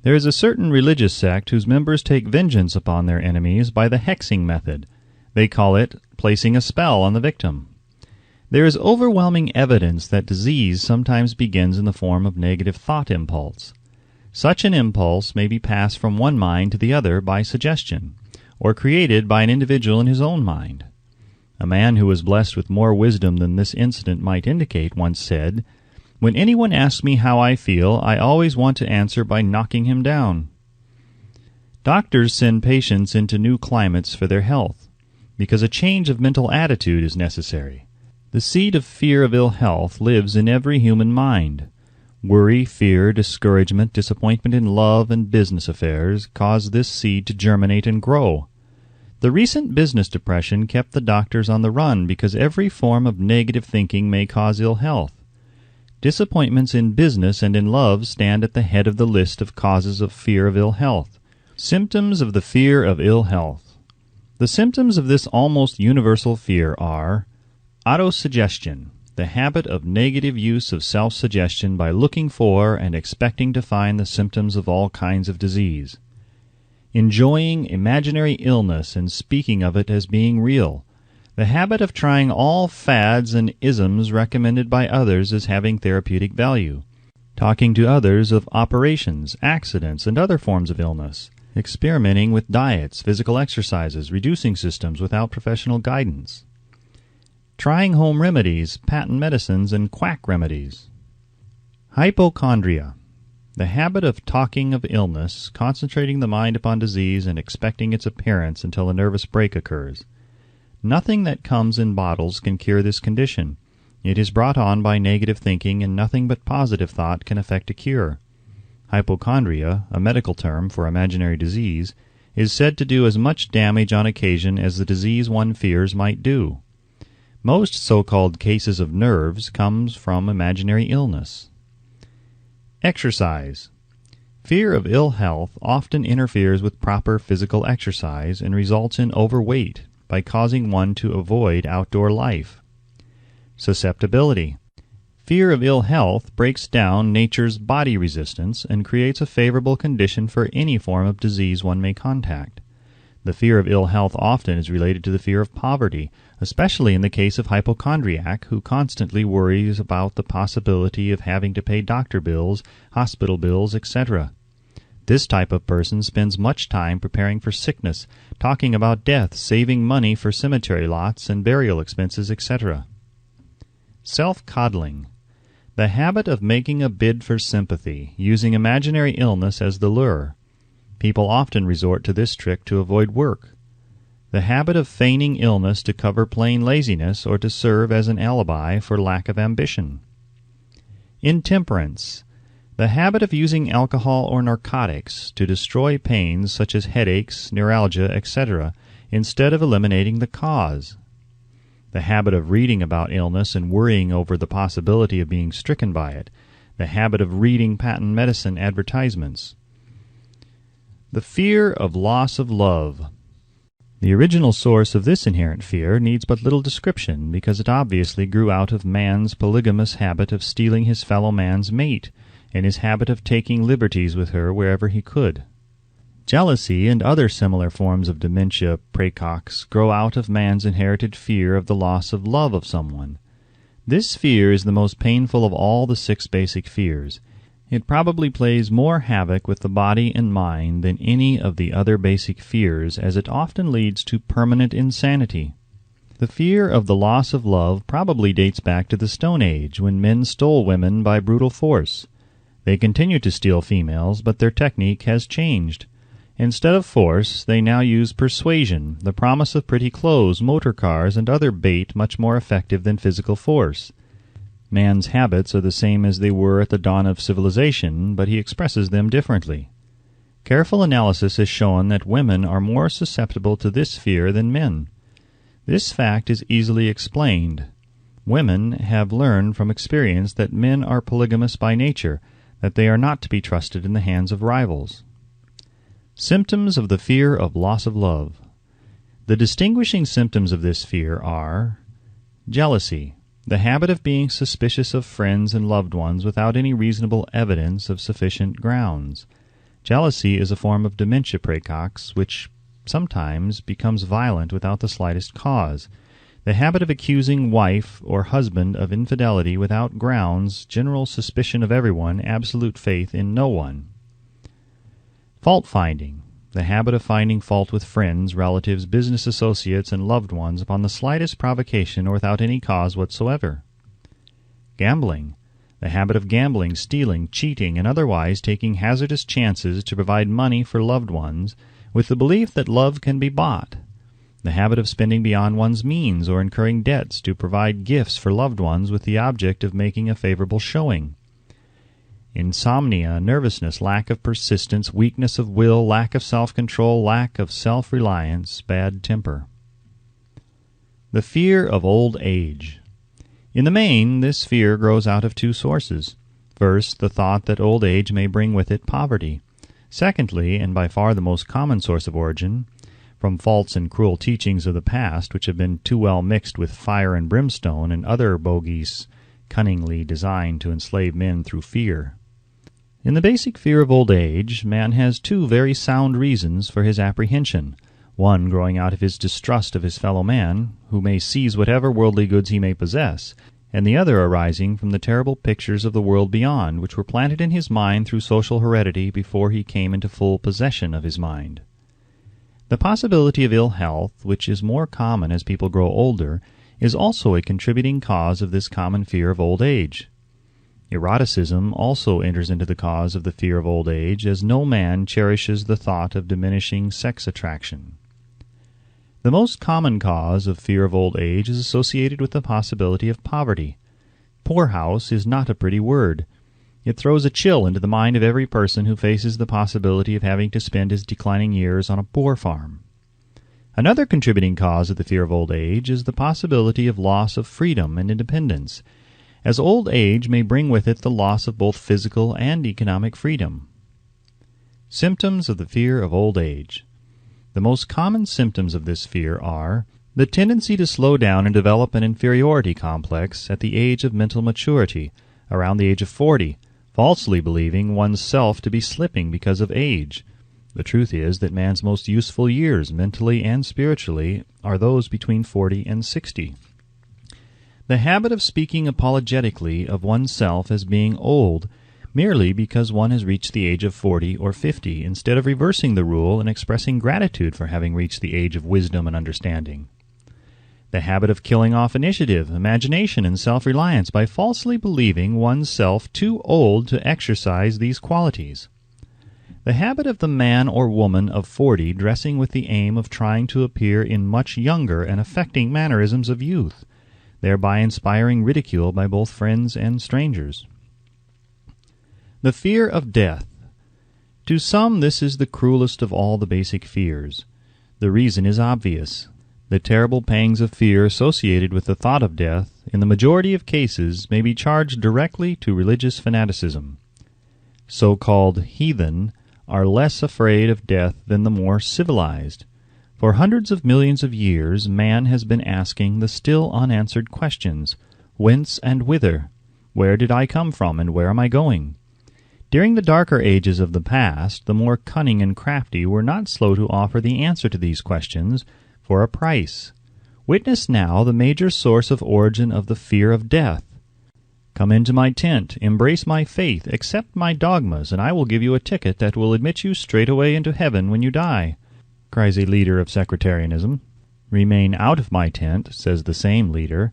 A: There is a certain religious sect whose members take vengeance upon their enemies by the hexing method. They call it placing a spell on the victim. There is overwhelming evidence that disease sometimes begins in the form of negative thought impulse. Such an impulse may be passed from one mind to the other by suggestion, or created by an individual in his own mind. A man who was blessed with more wisdom than this incident might indicate once said, "When anyone asks me how I feel, I always want to answer by knocking him down." Doctors send patients into new climates for their health, because a change of mental attitude is necessary. The seed of fear of ill health lives in every human mind. Worry, fear, discouragement, disappointment in love and business affairs cause this seed to germinate and grow. The recent business depression kept the doctors on the run because every form of negative thinking may cause ill health. Disappointments in business and in love stand at the head of the list of causes of fear of ill health. Symptoms of the fear of ill health. The symptoms of this almost universal fear are autosuggestion, the habit of negative use of self-suggestion by looking for and expecting to find the symptoms of all kinds of disease. Enjoying imaginary illness and speaking of it as being real, the habit of trying all fads and isms recommended by others as having therapeutic value, talking to others of operations, accidents, and other forms of illness, experimenting with diets, physical exercises, reducing systems without professional guidance, trying home remedies, patent medicines, and quack remedies. Hypochondria, the habit of talking of illness, concentrating the mind upon disease, and expecting its appearance until a nervous break occurs. Nothing that comes in bottles can cure this condition. It is brought on by negative thinking, and nothing but positive thought can effect a cure. Hypochondria, a medical term for imaginary disease, is said to do as much damage on occasion as the disease one fears might do. Most so-called cases of nerves comes from imaginary illness. Exercise. Fear of ill health often interferes with proper physical exercise and results in overweight by causing one to avoid outdoor life. Susceptibility. Fear of ill health breaks down nature's body resistance and creates a favorable condition for any form of disease one may contact. The fear of ill health often is related to the fear of poverty, especially in the case of hypochondriac who constantly worries about the possibility of having to pay doctor bills, hospital bills, etc. This type of person spends much time preparing for sickness, talking about death, saving money for cemetery lots and burial expenses, etc. Self-coddling. The habit of making a bid for sympathy, using imaginary illness as the lure. People often resort to this trick to avoid work. The habit of feigning illness to cover plain laziness or to serve as an alibi for lack of ambition. Intemperance. The habit of using alcohol or narcotics to destroy pains such as headaches, neuralgia, etc., instead of eliminating the cause. The habit of reading about illness and worrying over the possibility of being stricken by it. The habit of reading patent medicine advertisements. The fear of loss of love. The original source of this inherent fear needs but little description because it obviously grew out of man's polygamous habit of stealing his fellow man's mate and his habit of taking liberties with her wherever he could. Jealousy and other similar forms of dementia praecox grow out of man's inherited fear of the loss of love of someone. This fear is the most painful of all the 6 basic fears. It probably plays more havoc with the body and mind than any of the other basic fears, as it often leads to permanent insanity. The fear of the loss of love probably dates back to the Stone Age, when men stole women by brutal force. They continue to steal females, but their technique has changed. Instead of force, they now use persuasion, the promise of pretty clothes, motor cars, and other bait much more effective than physical force. Man's habits are the same as they were at the dawn of civilization, but he expresses them differently. Careful analysis has shown that women are more susceptible to this fear than men. This fact is easily explained. Women have learned from experience that men are polygamous by nature, that they are not to be trusted in the hands of rivals. Symptoms of the fear of loss of love. The distinguishing symptoms of this fear are jealousy, the habit of being suspicious of friends and loved ones without any reasonable evidence of sufficient grounds. Jealousy is a form of dementia praecox, which sometimes becomes violent without the slightest cause. The habit of accusing wife or husband of infidelity without grounds, general suspicion of everyone, absolute faith in no one. Fault-finding, the habit of finding fault with friends, relatives, business associates, and loved ones upon the slightest provocation or without any cause whatsoever. Gambling, the habit of gambling, stealing, cheating, and otherwise taking hazardous chances to provide money for loved ones with the belief that love can be bought. The habit of spending beyond one's means or incurring debts to provide gifts for loved ones with the object of making a favorable showing. insomnia, nervousness, lack of persistence, weakness of will, lack of self-control, lack of self-reliance, bad temper. The fear of old age. In the main, this fear grows out of two sources. First, the thought that old age may bring with it poverty. Secondly, and by far the most common source of origin, from false and cruel teachings of the past which have been too well mixed with fire and brimstone and other bogies cunningly designed to enslave men through fear. In the basic fear of old age, man has two very sound reasons for his apprehension, one growing out of his distrust of his fellow man, who may seize whatever worldly goods he may possess, and the other arising from the terrible pictures of the world beyond, which were planted in his mind through social heredity before he came into full possession of his mind. The possibility of ill health, which is more common as people grow older, is also a contributing cause of this common fear of old age. Eroticism also enters into the cause of the fear of old age, as no man cherishes the thought of diminishing sex attraction. The most common cause of fear of old age is associated with the possibility of poverty. Poorhouse is not a pretty word. It throws a chill into the mind of every person who faces the possibility of having to spend his declining years on a poor farm. Another contributing cause of the fear of old age is the possibility of loss of freedom and independence, as old age may bring with it the loss of both physical and economic freedom. Symptoms of the fear of old age. The most common symptoms of this fear are the tendency to slow down and develop an inferiority complex at the age of mental maturity, around the age of 40, falsely believing oneself to be slipping because of age. The truth is that man's most useful years, mentally and spiritually, are those between 40 and 60. The habit of speaking apologetically of oneself as being old merely because one has reached the age of 40 or 50, instead of reversing the rule and expressing gratitude for having reached the age of wisdom and understanding. The habit of killing off initiative, imagination, and self-reliance by falsely believing oneself too old to exercise these qualities. The habit of the man or woman of 40 dressing with the aim of trying to appear in much younger and affecting mannerisms of youth, thereby inspiring ridicule by both friends and strangers. The fear of death. To some this is the cruelest of all the basic fears. The reason is obvious. The terrible pangs of fear associated with the thought of death, in the majority of cases, may be charged directly to religious fanaticism. So-called heathen are less afraid of death than the more civilized. For hundreds of millions of years, man has been asking the still unanswered questions: whence and whither? Where did I come from, and where am I going? During the darker ages of the past, the more cunning and crafty were not slow to offer the answer to these questions for a price. Witness now the major source of origin of the fear of death. Come into my tent, embrace my faith, accept my dogmas, and I will give you a ticket that will admit you straightway into heaven when you die, cries a leader of sectarianism. Remain out of my tent, says the same leader,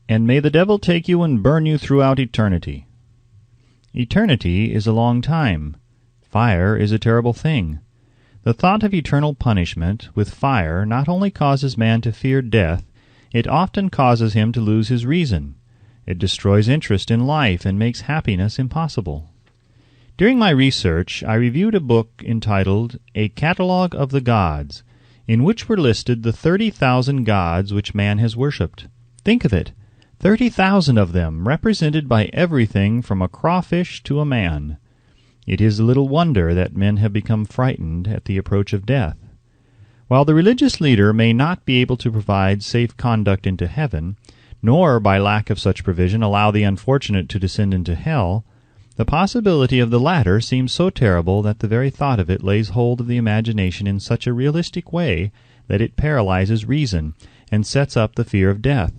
A: and may the devil take you and burn you throughout eternity. Eternity is a long time. Fire is a terrible thing. The thought of eternal punishment with fire not only causes man to fear death, it often causes him to lose his reason. It destroys interest in life and makes happiness impossible. During my research, I reviewed a book entitled A Catalogue of the Gods, in which were listed the 30,000 gods which man has worshipped. Think of it! 30,000 of them, represented by everything from a crawfish to a man. It is little wonder that men have become frightened at the approach of death. While the religious leader may not be able to provide safe conduct into heaven, nor by lack of such provision allow the unfortunate to descend into hell, the possibility of the latter seems so terrible that the very thought of it lays hold of the imagination in such a realistic way that it paralyzes reason and sets up the fear of death.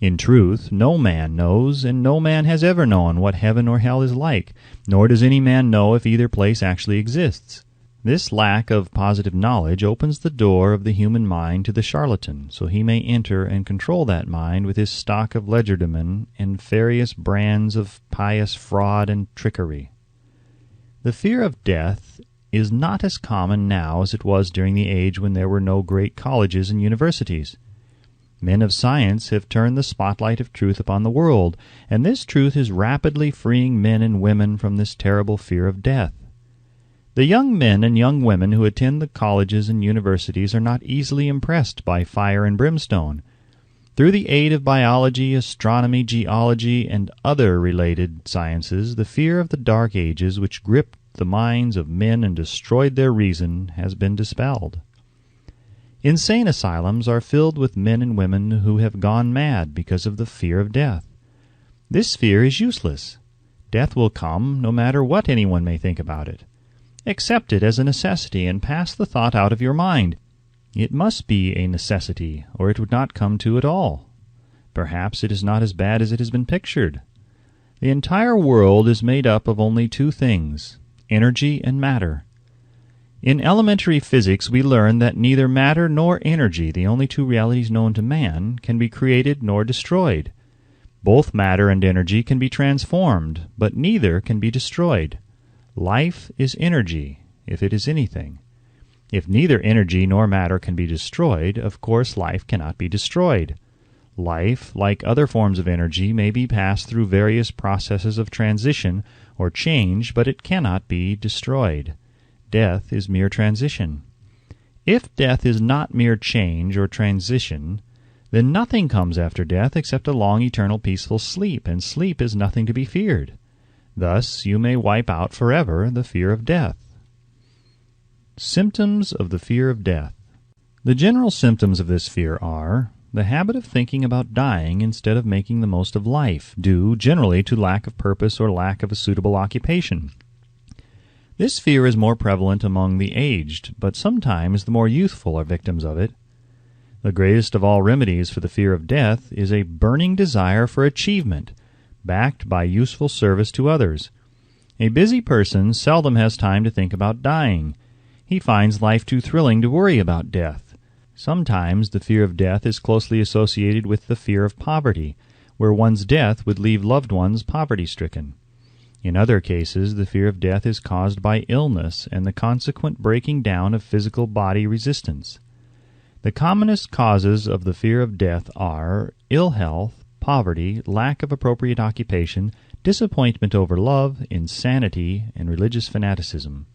A: In truth, no man knows, and no man has ever known, what heaven or hell is like, nor does any man know if either place actually exists. This lack of positive knowledge opens the door of the human mind to the charlatan, so he may enter and control that mind with his stock of legerdemain and various brands of pious fraud and trickery. The fear of death is not as common now as it was during the age when there were no great colleges and universities. Men of science have turned the spotlight of truth upon the world, and this truth is rapidly freeing men and women from this terrible fear of death. The young men and young women who attend the colleges and universities are not easily impressed by fire and brimstone. Through the aid of biology, astronomy, geology, and other related sciences, the fear of the Dark Ages, which gripped the minds of men and destroyed their reason, has been dispelled. Insane asylums are filled with men and women who have gone mad because of the fear of death. This fear is useless. Death will come, no matter what anyone may think about it. Accept it as a necessity and pass the thought out of your mind. It must be a necessity, or it would not come to at all. Perhaps it is not as bad as it has been pictured. The entire world is made up of only two things, energy and matter. In elementary physics we learn that neither matter nor energy, the only two realities known to man, can be created nor destroyed. Both matter and energy can be transformed, but neither can be destroyed. Life is energy, if it is anything. If neither energy nor matter can be destroyed, of course life cannot be destroyed. Life, like other forms of energy, may be passed through various processes of transition or change, but it cannot be destroyed. Death is mere transition. If death is not mere change or transition, then nothing comes after death except a long, eternal, peaceful sleep, and sleep is nothing to be feared. Thus, you may wipe out forever the fear of death. Symptoms of the fear of death. The general symptoms of this fear are the habit of thinking about dying instead of making the most of life, due generally to lack of purpose or lack of a suitable occupation. This fear is more prevalent among the aged, but sometimes the more youthful are victims of it. The greatest of all remedies for the fear of death is a burning desire for achievement, backed by useful service to others. A busy person seldom has time to think about dying. He finds life too thrilling to worry about death. Sometimes the fear of death is closely associated with the fear of poverty, where one's death would leave loved ones poverty-stricken. In other cases, the fear of death is caused by illness and the consequent breaking down of physical body resistance. The commonest causes of the fear of death are ill health, poverty, lack of appropriate occupation, disappointment over love, insanity, and religious fanaticism.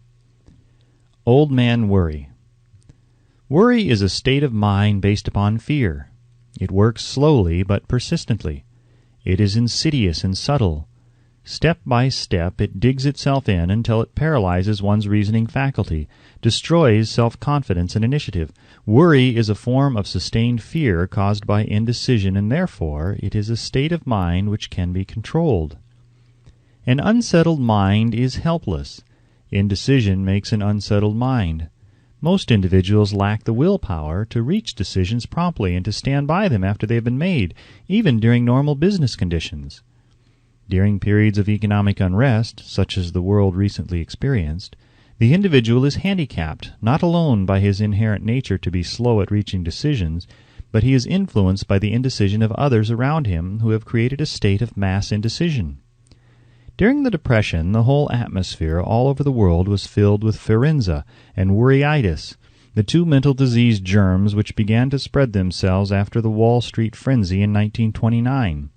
A: Old man worry. Worry is a state of mind based upon fear. It works slowly but persistently. It is insidious and subtle. Step by step it digs itself in until it paralyzes one's reasoning faculty, destroys self-confidence and initiative. Worry is a form of sustained fear caused by indecision, and therefore it is a state of mind which can be controlled. An unsettled mind is helpless. Indecision makes an unsettled mind. Most individuals lack the willpower to reach decisions promptly and to stand by them after they have been made, even during normal business conditions. During periods of economic unrest, such as the world recently experienced, the individual is handicapped, not alone by his inherent nature to be slow at reaching decisions, but he is influenced by the indecision of others around him who have created a state of mass indecision. During the Depression, the whole atmosphere all over the world was filled with pharynxa and worryitis, the two mental disease germs which began to spread themselves after the Wall Street frenzy in 1929.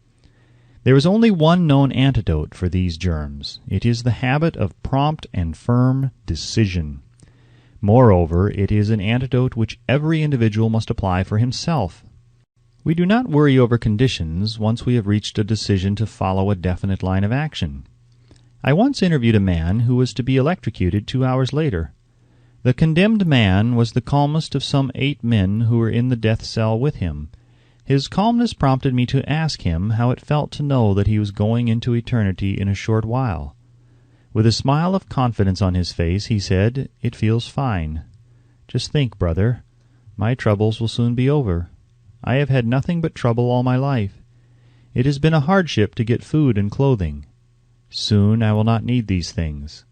A: There is only one known antidote for these germs. It is the habit of prompt and firm decision. Moreover, it is an antidote which every individual must apply for himself. We do not worry over conditions once we have reached a decision to follow a definite line of action. I once interviewed a man who was to be electrocuted 2 hours later. The condemned man was the calmest of some 8 men who were in the death cell with him. His calmness prompted me to ask him how it felt to know that he was going into eternity in a short while. With a smile of confidence on his face, he said, "It feels fine. Just think, brother, my troubles will soon be over. I have had nothing but trouble all my life. It has been a hardship to get food and clothing. Soon I will not need these things.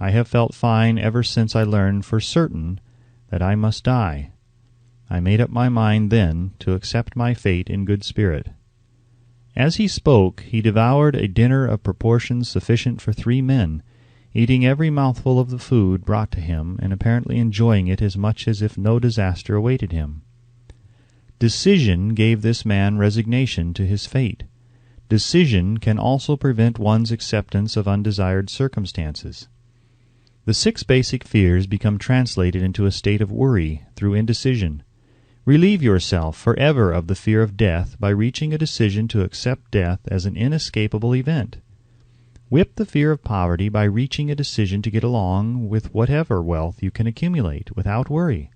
A: I have felt fine ever since I learned for certain that I must die. I made up my mind then to accept my fate in good spirit." As he spoke, he devoured a dinner of proportions sufficient for 3 men, eating every mouthful of the food brought to him, and apparently enjoying it as much as if no disaster awaited him. Decision gave this man resignation to his fate. Decision can also prevent one's acceptance of undesired circumstances. The 6 basic fears become translated into a state of worry through indecision. Relieve yourself forever of the fear of death by reaching a decision to accept death as an inescapable event. Whip the fear of poverty by reaching a decision to get along with whatever wealth you can accumulate without worry.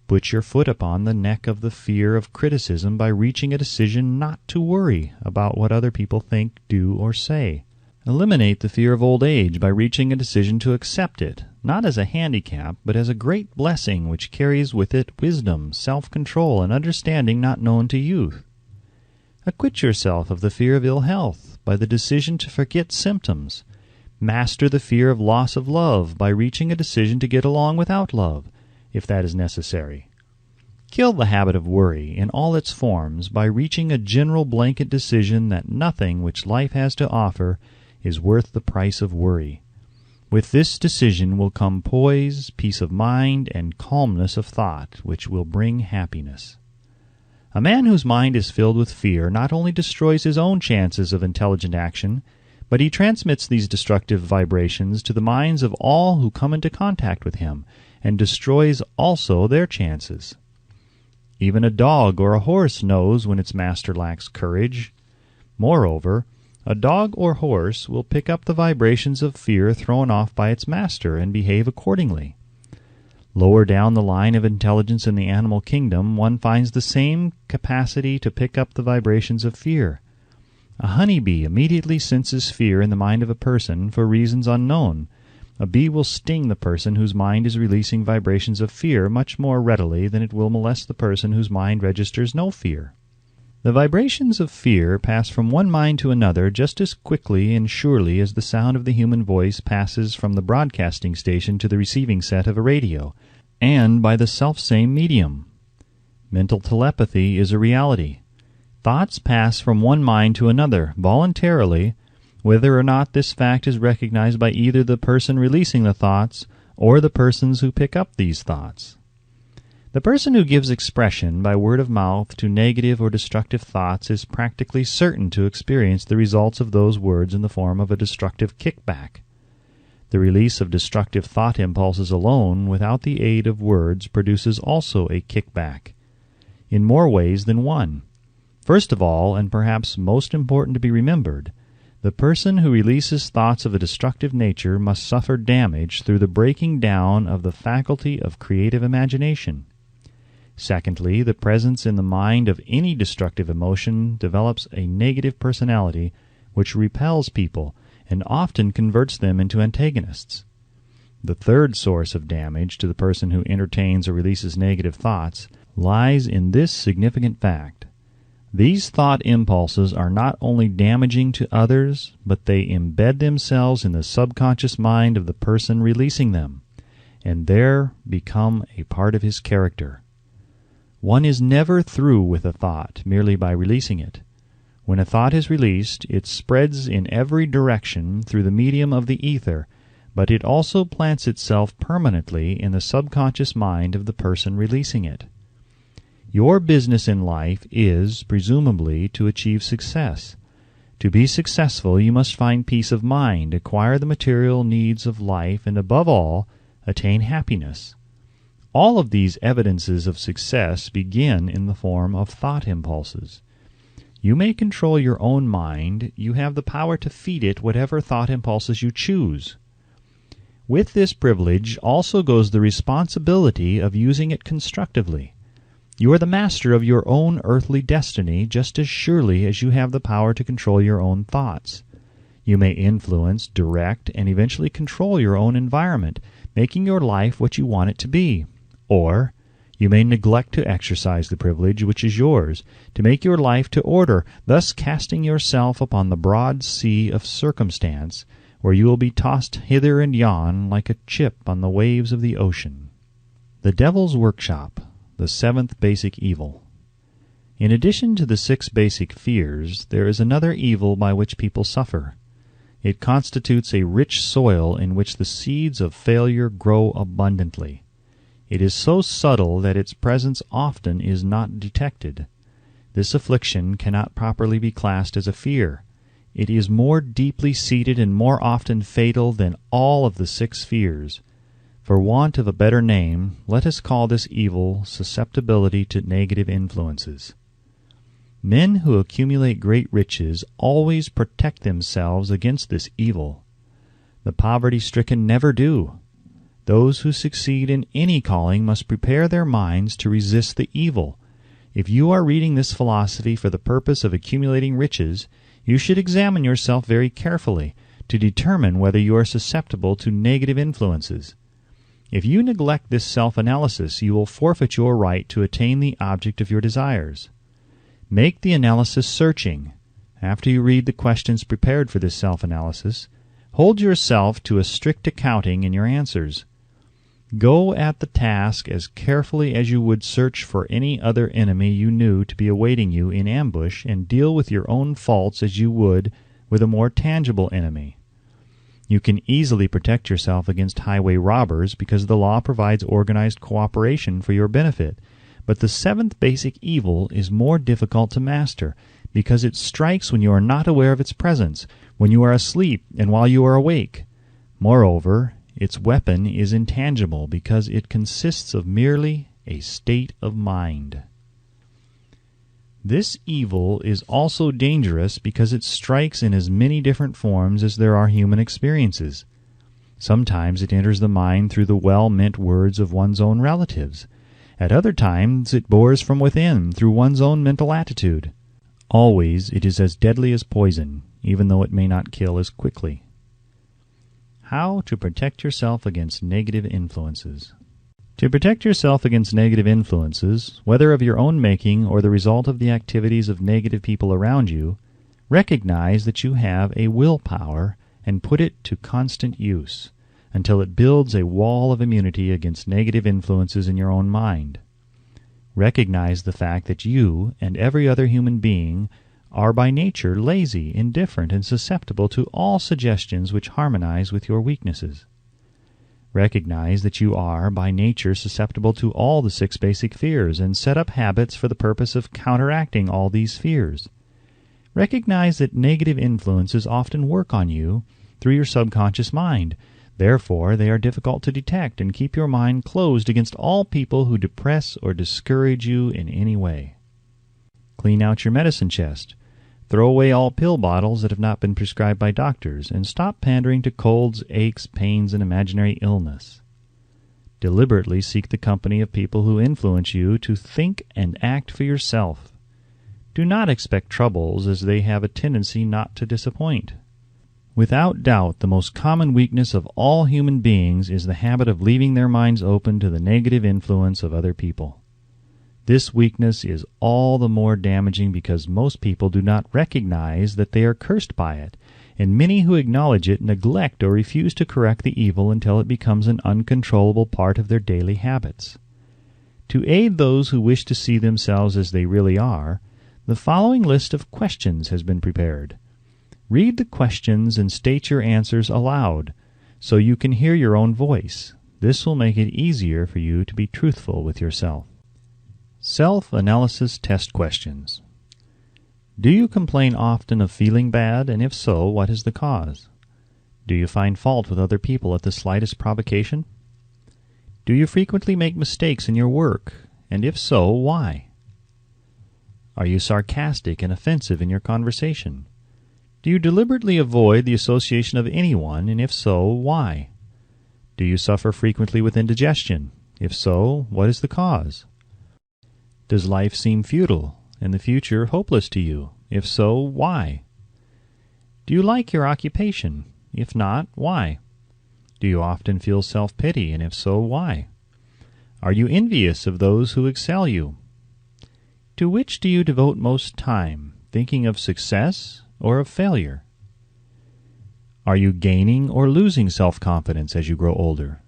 A: Put your foot upon the neck of the fear of criticism by reaching a decision not to worry about what other people think, do, or say. Eliminate the fear of old age by reaching a decision to accept it, not as a handicap, but as a great blessing which carries with it wisdom, self-control, and understanding not known to youth. Acquit yourself of the fear of ill health by the decision to forget symptoms. Master the fear of loss of love by reaching a decision to get along without love, if that is necessary. Kill the habit of worry in all its forms by reaching a general blanket decision that nothing which life has to offer is worth the price of worry. With this decision will come poise, peace of mind, and calmness of thought, which will bring happiness. A man whose mind is filled with fear not only destroys his own chances of intelligent action, but he transmits these destructive vibrations to the minds of all who come into contact with him, and destroys also their chances. Even a dog or a horse knows when its master lacks courage. Moreover, a dog or horse will pick up the vibrations of fear thrown off by its master and behave accordingly. Lower down the line of intelligence in the animal kingdom, one finds the same capacity to pick up the vibrations of fear. A honeybee immediately senses fear in the mind of a person for reasons unknown. A bee will sting the person whose mind is releasing vibrations of fear much more readily than it will molest the person whose mind registers no fear. The vibrations of fear pass from one mind to another just as quickly and surely as the sound of the human voice passes from the broadcasting station to the receiving set of a radio, and by the selfsame medium. Mental telepathy is a reality. Thoughts pass from one mind to another voluntarily, whether or not this fact is recognized by either the person releasing the thoughts or the persons who pick up these thoughts. The person who gives expression by word of mouth to negative or destructive thoughts is practically certain to experience the results of those words in the form of a destructive kickback. The release of destructive thought impulses alone, without the aid of words, produces also a kickback, in more ways than one. First of all, and perhaps most important to be remembered, the person who releases thoughts of a destructive nature must suffer damage through the breaking down of the faculty of creative imagination. Secondly, the presence in the mind of any destructive emotion develops a negative personality which repels people and often converts them into antagonists. The third source of damage to the person who entertains or releases negative thoughts lies in this significant fact. These thought impulses are not only damaging to others, but they embed themselves in the subconscious mind of the person releasing them, and there become a part of his character. One is never through with a thought merely by releasing it. When a thought is released, it spreads in every direction through the medium of the ether, but it also plants itself permanently in the subconscious mind of the person releasing it. Your business in life is, presumably, to achieve success. To be successful, you must find peace of mind, acquire the material needs of life, and above all, attain happiness. All of these evidences of success begin in the form of thought impulses. You may control your own mind. You have the power to feed it whatever thought impulses you choose. With this privilege also goes the responsibility of using it constructively. You are the master of your own earthly destiny just as surely as you have the power to control your own thoughts. You may influence, direct, and eventually control your own environment, making your life what you want it to be. Or you may neglect to exercise the privilege which is yours, to make your life to order, thus casting yourself upon the broad sea of circumstance, where you will be tossed hither and yon like a chip on the waves of the ocean. The Devil's Workshop, the 7th basic evil. In addition to the 6 basic fears, there is another evil by which people suffer. It constitutes a rich soil in which the seeds of failure grow abundantly. It is so subtle that its presence often is not detected. This affliction cannot properly be classed as a fear. It is more deeply seated and more often fatal than all of the 6 fears. For want of a better name, let us call this evil susceptibility to negative influences. Men who accumulate great riches always protect themselves against this evil. The poverty-stricken never do. Those who succeed in any calling must prepare their minds to resist the evil. If you are reading this philosophy for the purpose of accumulating riches, you should examine yourself very carefully to determine whether you are susceptible to negative influences. If you neglect this self-analysis, you will forfeit your right to attain the object of your desires. Make the analysis searching. After you read the questions prepared for this self-analysis, hold yourself to a strict accounting in your answers. Go at the task as carefully as you would search for any other enemy you knew to be awaiting you in ambush, and deal with your own faults as you would with a more tangible enemy. You can easily protect yourself against highway robbers because the law provides organized cooperation for your benefit. But the 7th basic evil is more difficult to master because it strikes when you are not aware of its presence, when you are asleep and while you are awake. Moreover, its weapon is intangible because it consists of merely a state of mind. This evil is also dangerous because it strikes in as many different forms as there are human experiences. Sometimes it enters the mind through the well-meant words of one's own relatives. At other times it bores from within through one's own mental attitude. Always it is as deadly as poison, even though it may not kill as quickly. How to protect yourself against negative influences. To protect yourself against negative influences, whether of your own making or the result of the activities of negative people around you, recognize that you have a willpower and put it to constant use until it builds a wall of immunity against negative influences in your own mind. Recognize the fact that you and every other human being are by nature lazy, indifferent, and susceptible to all suggestions which harmonize with your weaknesses. Recognize that you are, by nature, susceptible to all the 6 basic fears, and set up habits for the purpose of counteracting all these fears. Recognize that negative influences often work on you through your subconscious mind. Therefore, they are difficult to detect, and keep your mind closed against all people who depress or discourage you in any way. Clean out your medicine chest. Throw away all pill bottles that have not been prescribed by doctors, and stop pandering to colds, aches, pains, and imaginary illness. Deliberately seek the company of people who influence you to think and act for yourself. Do not expect troubles, as they have a tendency not to disappoint. Without doubt, the most common weakness of all human beings is the habit of leaving their minds open to the negative influence of other people. This weakness is all the more damaging because most people do not recognize that they are cursed by it, and many who acknowledge it neglect or refuse to correct the evil until it becomes an uncontrollable part of their daily habits. To aid those who wish to see themselves as they really are, the following list of questions has been prepared. Read the questions and state your answers aloud, so you can hear your own voice. This will make it easier for you to be truthful with yourself. Self-analysis test questions. Do you complain often of feeling bad, and if so, what is the cause? Do you find fault with other people at the slightest provocation? Do you frequently make mistakes in your work, and if so, why? Are you sarcastic and offensive in your conversation? Do you deliberately avoid the association of anyone, and if so, why? Do you suffer frequently with indigestion? If so, what is the cause? Does life seem futile, and the future hopeless to you? If so, why? Do you like your occupation? If not, why? Do you often feel self-pity, and if so, why? Are you envious of those who excel you? To which do you devote most time, thinking of success or of failure? Are you gaining or losing self-confidence as you grow older?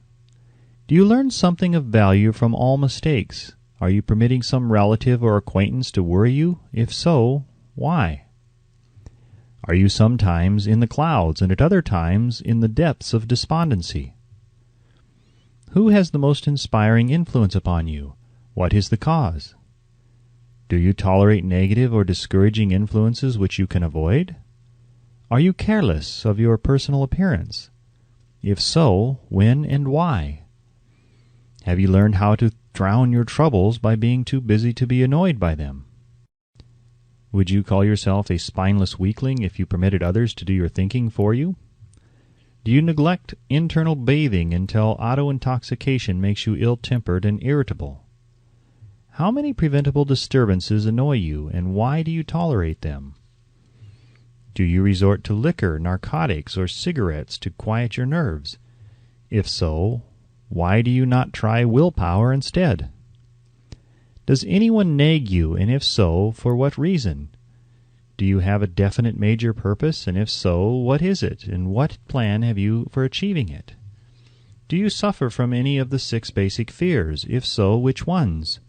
A: Do you learn something of value from all mistakes? Are you permitting some relative or acquaintance to worry you? If so, why? Are you sometimes in the clouds and at other times in the depths of despondency? Who has the most inspiring influence upon you? What is the cause? Do you tolerate negative or discouraging influences which you can avoid? Are you careless of your personal appearance? If so, when and why? Have you learned how to drown your troubles by being too busy to be annoyed by them? Would you call yourself a spineless weakling if you permitted others to do your thinking for you? Do you neglect internal bathing until auto-intoxication makes you ill-tempered and irritable? How many preventable disturbances annoy you, and why do you tolerate them? Do you resort to liquor, narcotics, or cigarettes to quiet your nerves? If so, why do you not try willpower instead? Does anyone nag you, and if so, for what reason? Do you have a definite major purpose, and if so, what is it, and what plan have you for achieving it? Do you suffer from any of the 6 basic fears? If so, which ones?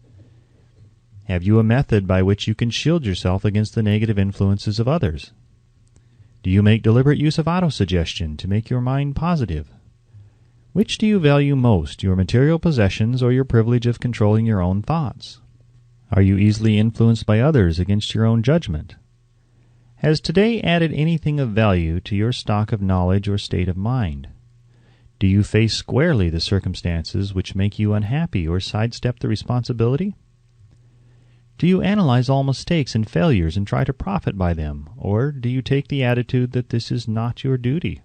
A: Have you a method by which you can shield yourself against the negative influences of others? Do you make deliberate use of autosuggestion to make your mind positive? Which do you value most, your material possessions or your privilege of controlling your own thoughts? Are you easily influenced by others against your own judgment? Has today added anything of value to your stock of knowledge or state of mind? Do you face squarely the circumstances which make you unhappy or sidestep the responsibility? Do you analyze all mistakes and failures and try to profit by them, or do you take the attitude that this is not your duty?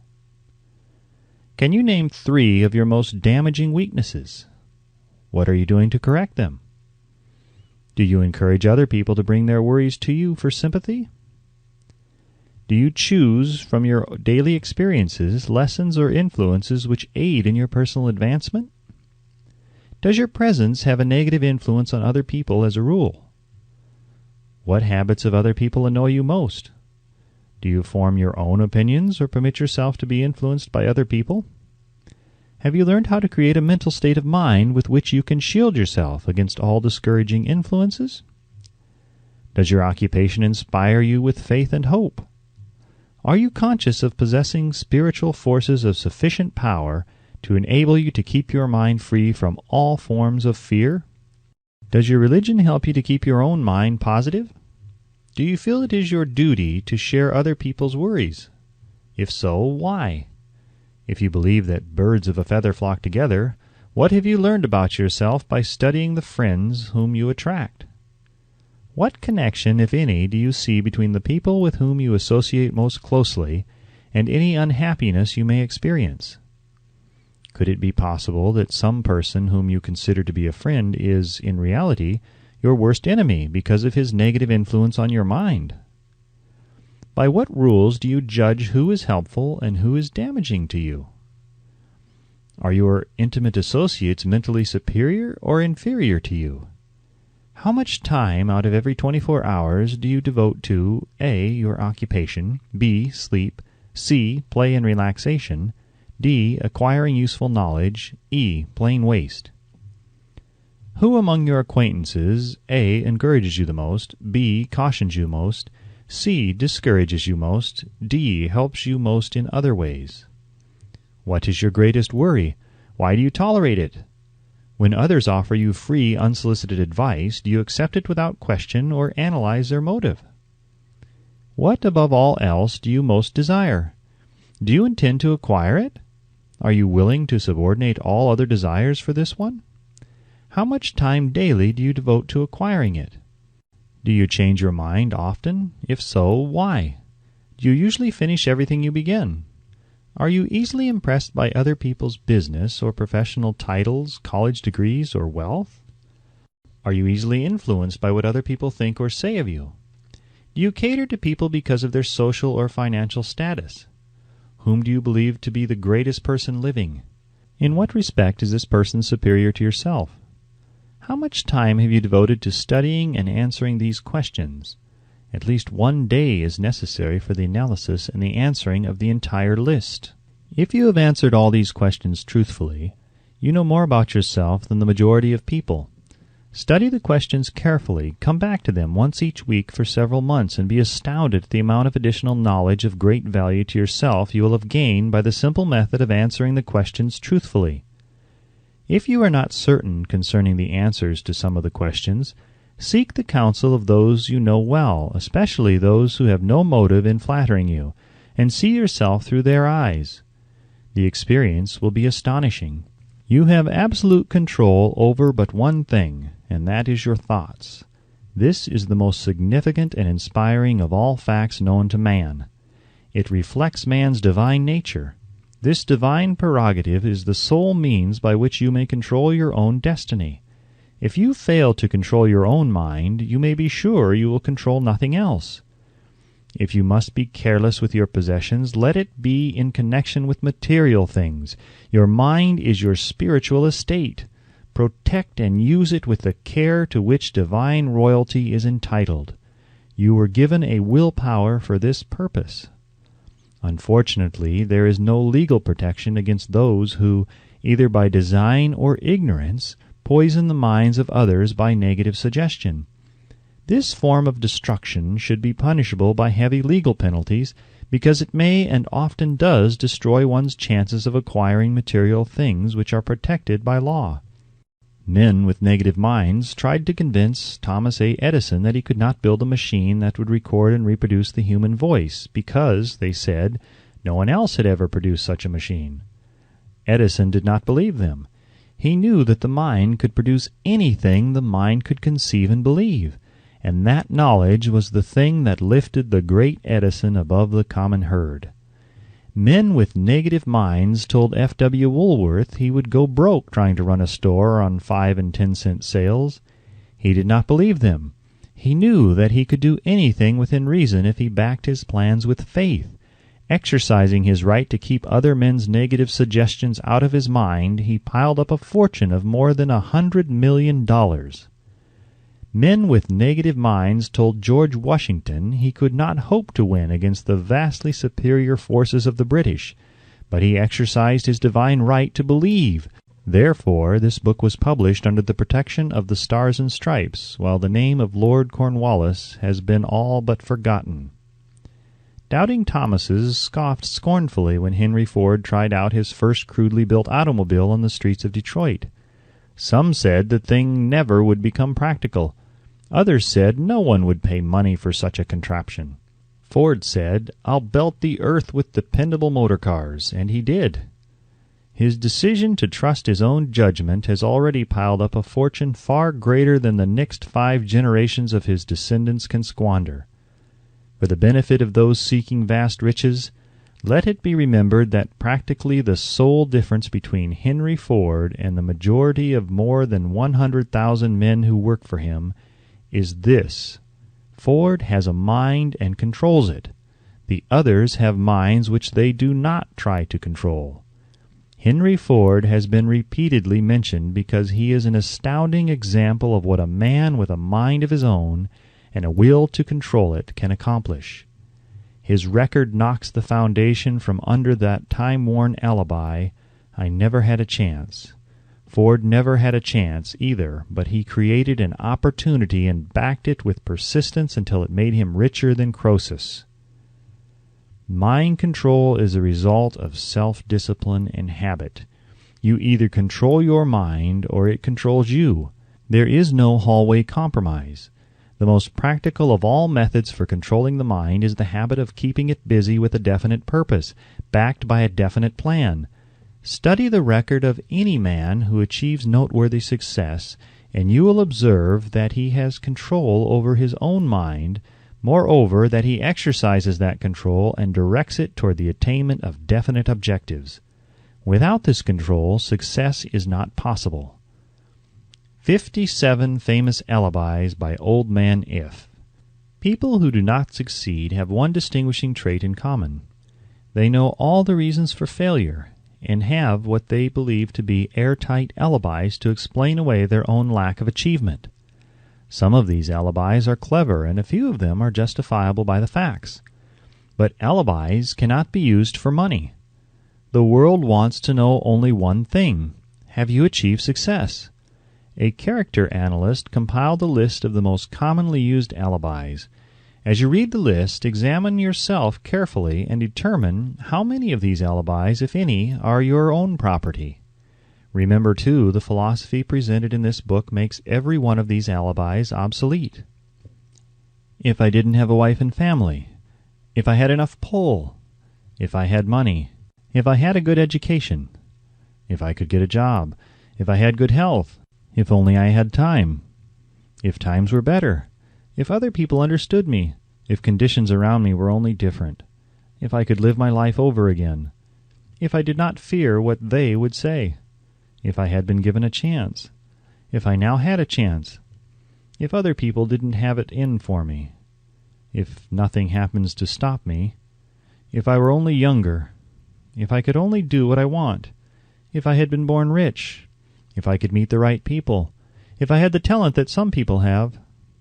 A: Can you name 3 of your most damaging weaknesses? What are you doing to correct them? Do you encourage other people to bring their worries to you for sympathy? Do you choose from your daily experiences lessons or influences which aid in your personal advancement? Does your presence have a negative influence on other people as a rule? What habits of other people annoy you most? Do you form your own opinions or permit yourself to be influenced by other people? Have you learned how to create a mental state of mind with which you can shield yourself against all discouraging influences? Does your occupation inspire you with faith and hope? Are you conscious of possessing spiritual forces of sufficient power to enable you to keep your mind free from all forms of fear? Does your religion help you to keep your own mind positive? Do you feel it is your duty to share other people's worries? If so, why? If you believe that birds of a feather flock together, what have you learned about yourself by studying the friends whom you attract? What connection, if any, do you see between the people with whom you associate most closely and any unhappiness you may experience? Could it be possible that some person whom you consider to be a friend is, in reality, your worst enemy because of his negative influence on your mind? By what rules do you judge who is helpful and who is damaging to you? Are your intimate associates mentally superior or inferior to you? How much time out of every 24 hours do you devote to A. your occupation, B. sleep, C. play and relaxation, D. acquiring useful knowledge, E. plain waste? Who among your acquaintances A. encourages you the most, B. cautions you most, C. discourages you most, D. helps you most in other ways? What is your greatest worry? Why do you tolerate it? When others offer you free, unsolicited advice, do you accept it without question or analyze their motive? What, above all else, do you most desire? Do you intend to acquire it? Are you willing to subordinate all other desires for this one? How much time daily do you devote to acquiring it? Do you change your mind often? If so, why? Do you usually finish everything you begin? Are you easily impressed by other people's business or professional titles, college degrees, or wealth? Are you easily influenced by what other people think or say of you? Do you cater to people because of their social or financial status? Whom do you believe to be the greatest person living? In what respect is this person superior to yourself? How much time have you devoted to studying and answering these questions? At least 1 day is necessary for the analysis and the answering of the entire list. If you have answered all these questions truthfully, you know more about yourself than the majority of people. Study the questions carefully, come back to them once each week for several months, and be astounded at the amount of additional knowledge of great value to yourself you will have gained by the simple method of answering the questions truthfully. If you are not certain concerning the answers to some of the questions, seek the counsel of those you know well, especially those who have no motive in flattering you, and see yourself through their eyes. The experience will be astonishing. You have absolute control over but one thing, and that is your thoughts. This is the most significant and inspiring of all facts known to man. It reflects man's divine nature. This divine prerogative is the sole means by which you may control your own destiny. If you fail to control your own mind, you may be sure you will control nothing else. If you must be careless with your possessions, let it be in connection with material things. Your mind is your spiritual estate. Protect and use it with the care to which divine royalty is entitled. You were given a will power for this purpose. Unfortunately, there is no legal protection against those who, either by design or ignorance, poison the minds of others by negative suggestion. This form of destruction should be punishable by heavy legal penalties, because it may and often does destroy one's chances of acquiring material things which are protected by law. Men with negative minds tried to convince Thomas A. Edison that he could not build a machine that would record and reproduce the human voice, because, they said, no one else had ever produced such a machine. Edison did not believe them. He knew that the mind could produce anything the mind could conceive and believe, and that knowledge was the thing that lifted the great Edison above the common herd. Men with negative minds told F.W. Woolworth he would go broke trying to run a store on 5 and 10-cent sales. He did not believe them. He knew that he could do anything within reason if he backed his plans with faith. Exercising his right to keep other men's negative suggestions out of his mind, he piled up a fortune of more than $100 million. Men with negative minds told George Washington he could not hope to win against the vastly superior forces of the British, but he exercised his divine right to believe. Therefore, this book was published under the protection of the Stars and Stripes, while the name of Lord Cornwallis has been all but forgotten. Doubting Thomases scoffed scornfully when Henry Ford tried out his first crudely built automobile on the streets of Detroit. Some said the thing never would become practical. Others said no one would pay money for such a contraption. Ford said, "I'll belt the earth with dependable motor cars," and he did. His decision to trust his own judgment has already piled up a fortune far greater than the next 5 generations of his descendants can squander. For the benefit of those seeking vast riches, let it be remembered that practically the sole difference between Henry Ford and the majority of more than 100,000 men who work for him is this: Ford has a mind and controls it. The others have minds which they do not try to control. Henry Ford has been repeatedly mentioned because he is an astounding example of what a man with a mind of his own and a will to control it can accomplish. His record knocks the foundation from under that time-worn alibi, "I never had a chance." Ford never had a chance either, but he created an opportunity and backed it with persistence until it made him richer than Croesus. Mind control is a result of self-discipline and habit. You either control your mind or it controls you. There is no hallway compromise. The most practical of all methods for controlling the mind is the habit of keeping it busy with a definite purpose, backed by a definite plan. Study the record of any man who achieves noteworthy success, and you will observe that he has control over his own mind, moreover that he exercises that control and directs it toward the attainment of definite objectives. Without this control, success is not possible. 57 Famous Alibis by Old Man If. People who do not succeed have one distinguishing trait in common. They know all the reasons for failure, and have what they believe to be airtight alibis to explain away their own lack of achievement. Some of these alibis are clever, and a few of them are justifiable by the facts. But alibis cannot be used for money. The world wants to know only one thing: have you achieved success? A character analyst compiled a list of the most commonly used alibis. As you read the list, examine yourself carefully and determine how many of these alibis, if any, are your own property. Remember, too, the philosophy presented in this book makes every one of these alibis obsolete. If I didn't have a wife and family, if I had enough pull, if I had money, if I had a good education, if I could get a job, if I had good health, if only I had time, if times were better, if other people understood me, if conditions around me were only different, if I could live my life over again, if I did not fear what they would say, if I had been given a chance, if I now had a chance, if other people didn't have it in for me, if nothing happens to stop me, if I were only younger, if I could only do what I want, if I had been born rich, if I could meet the right people, if I had the talent that some people have,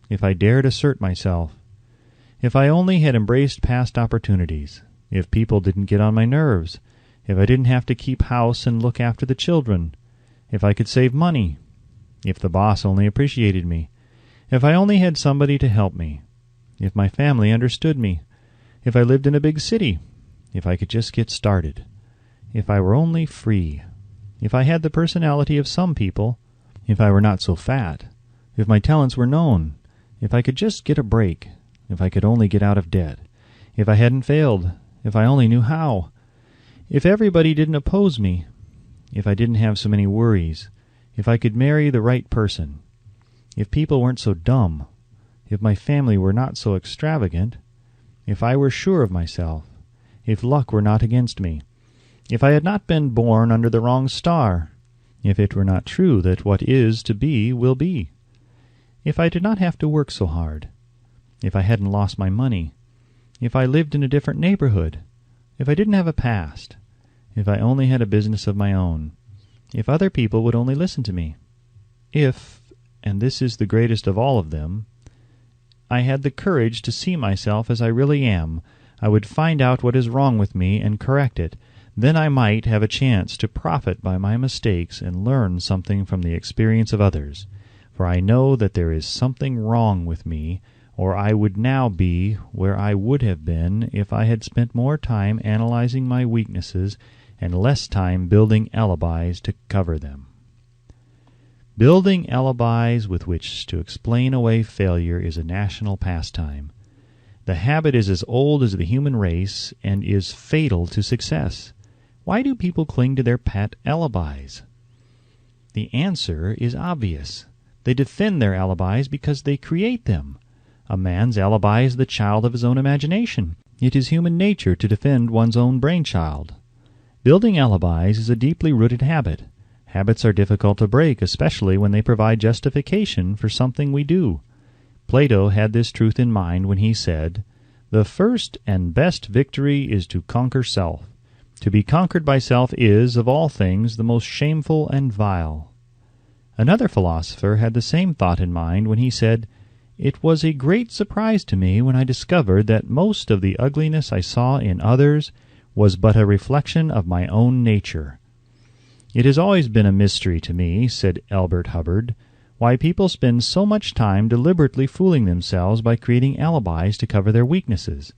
A: if I dared assert myself, if I only had embraced past opportunities, if people didn't get on my nerves, if I didn't have to keep house and look after the children, if I could save money, if the boss only appreciated me, if I only had somebody to help me, if my family understood me, if I lived in a big city, if I could just get started, if I were only free, if I had the personality of some people, if I were not so fat, if my talents were known, if I could just get a break, if I could only get out of debt, if I hadn't failed, if I only knew how, if everybody didn't oppose me, if I didn't have so many worries, if I could marry the right person, if people weren't so dumb, if my family were not so extravagant, if I were sure of myself, if luck were not against me, if I had not been born under the wrong star, if it were not true that what is to be will be, if I did not have to work so hard, if I hadn't lost my money, if I lived in a different neighborhood, if I didn't have a past, if I only had a business of my own, if other people would only listen to me, if, and this is the greatest of all of them, I had the courage to see myself as I really am, I would find out what is wrong with me and correct it. Then I might have a chance to profit by my mistakes and learn something from the experience of others. For I know that there is something wrong with me, or I would now be where I would have been if I had spent more time analyzing my weaknesses and less time building alibis to cover them. Building alibis with which to explain away failure is a national pastime. The habit is as old as the human race and is fatal to success. Why do people cling to their pet alibis? The answer is obvious. They defend their alibis because they create them. A man's alibi is the child of his own imagination. It is human nature to defend one's own brainchild. Building alibis is a deeply rooted habit. Habits are difficult to break, especially when they provide justification for something we do. Plato had this truth in mind when he said, "The first and best victory is to conquer self. To be conquered by self is, of all things, the most shameful and vile." Another philosopher had the same thought in mind when he said, "It was a great surprise to me when I discovered that most of the ugliness I saw in others was but a reflection of my own nature." "It has always been a mystery to me," said Elbert Hubbard, "why people spend so much time deliberately fooling themselves by creating alibis to cover their weaknesses.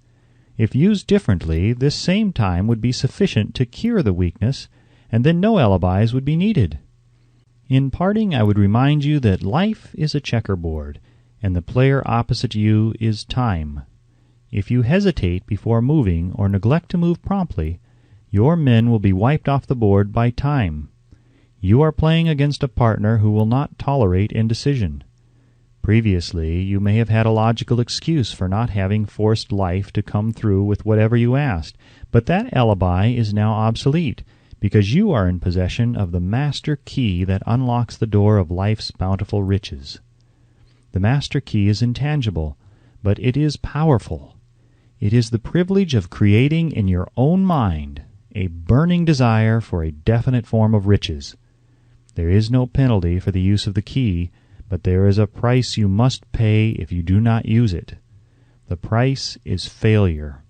A: If used differently, this same time would be sufficient to cure the weakness, and then no alibis would be needed. In parting, I would remind you that life is a checkerboard, and the player opposite you is time. If you hesitate before moving or neglect to move promptly, your men will be wiped off the board by time. You are playing against a partner who will not tolerate indecision. Previously, you may have had a logical excuse for not having forced life to come through with whatever you asked, but that alibi is now obsolete, because you are in possession of the master key that unlocks the door of life's bountiful riches. The master key is intangible, but it is powerful. It is the privilege of creating in your own mind a burning desire for a definite form of riches. There is no penalty for the use of the key, but there is a price you must pay if you do not use it. The price is failure.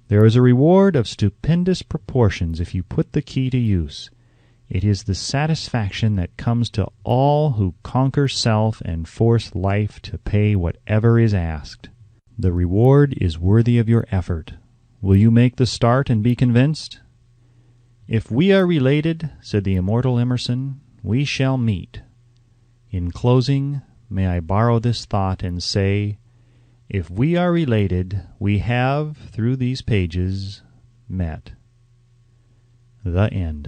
A: There is a reward of stupendous proportions if you put the key to use. It is the satisfaction that comes to all who conquer self and force life to pay whatever is asked. The reward is worthy of your effort. Will you make the start and be convinced? If we are related, said the immortal Emerson, we shall meet. In closing, may I borrow this thought and say, if we are related, we have, through these pages, met. The end.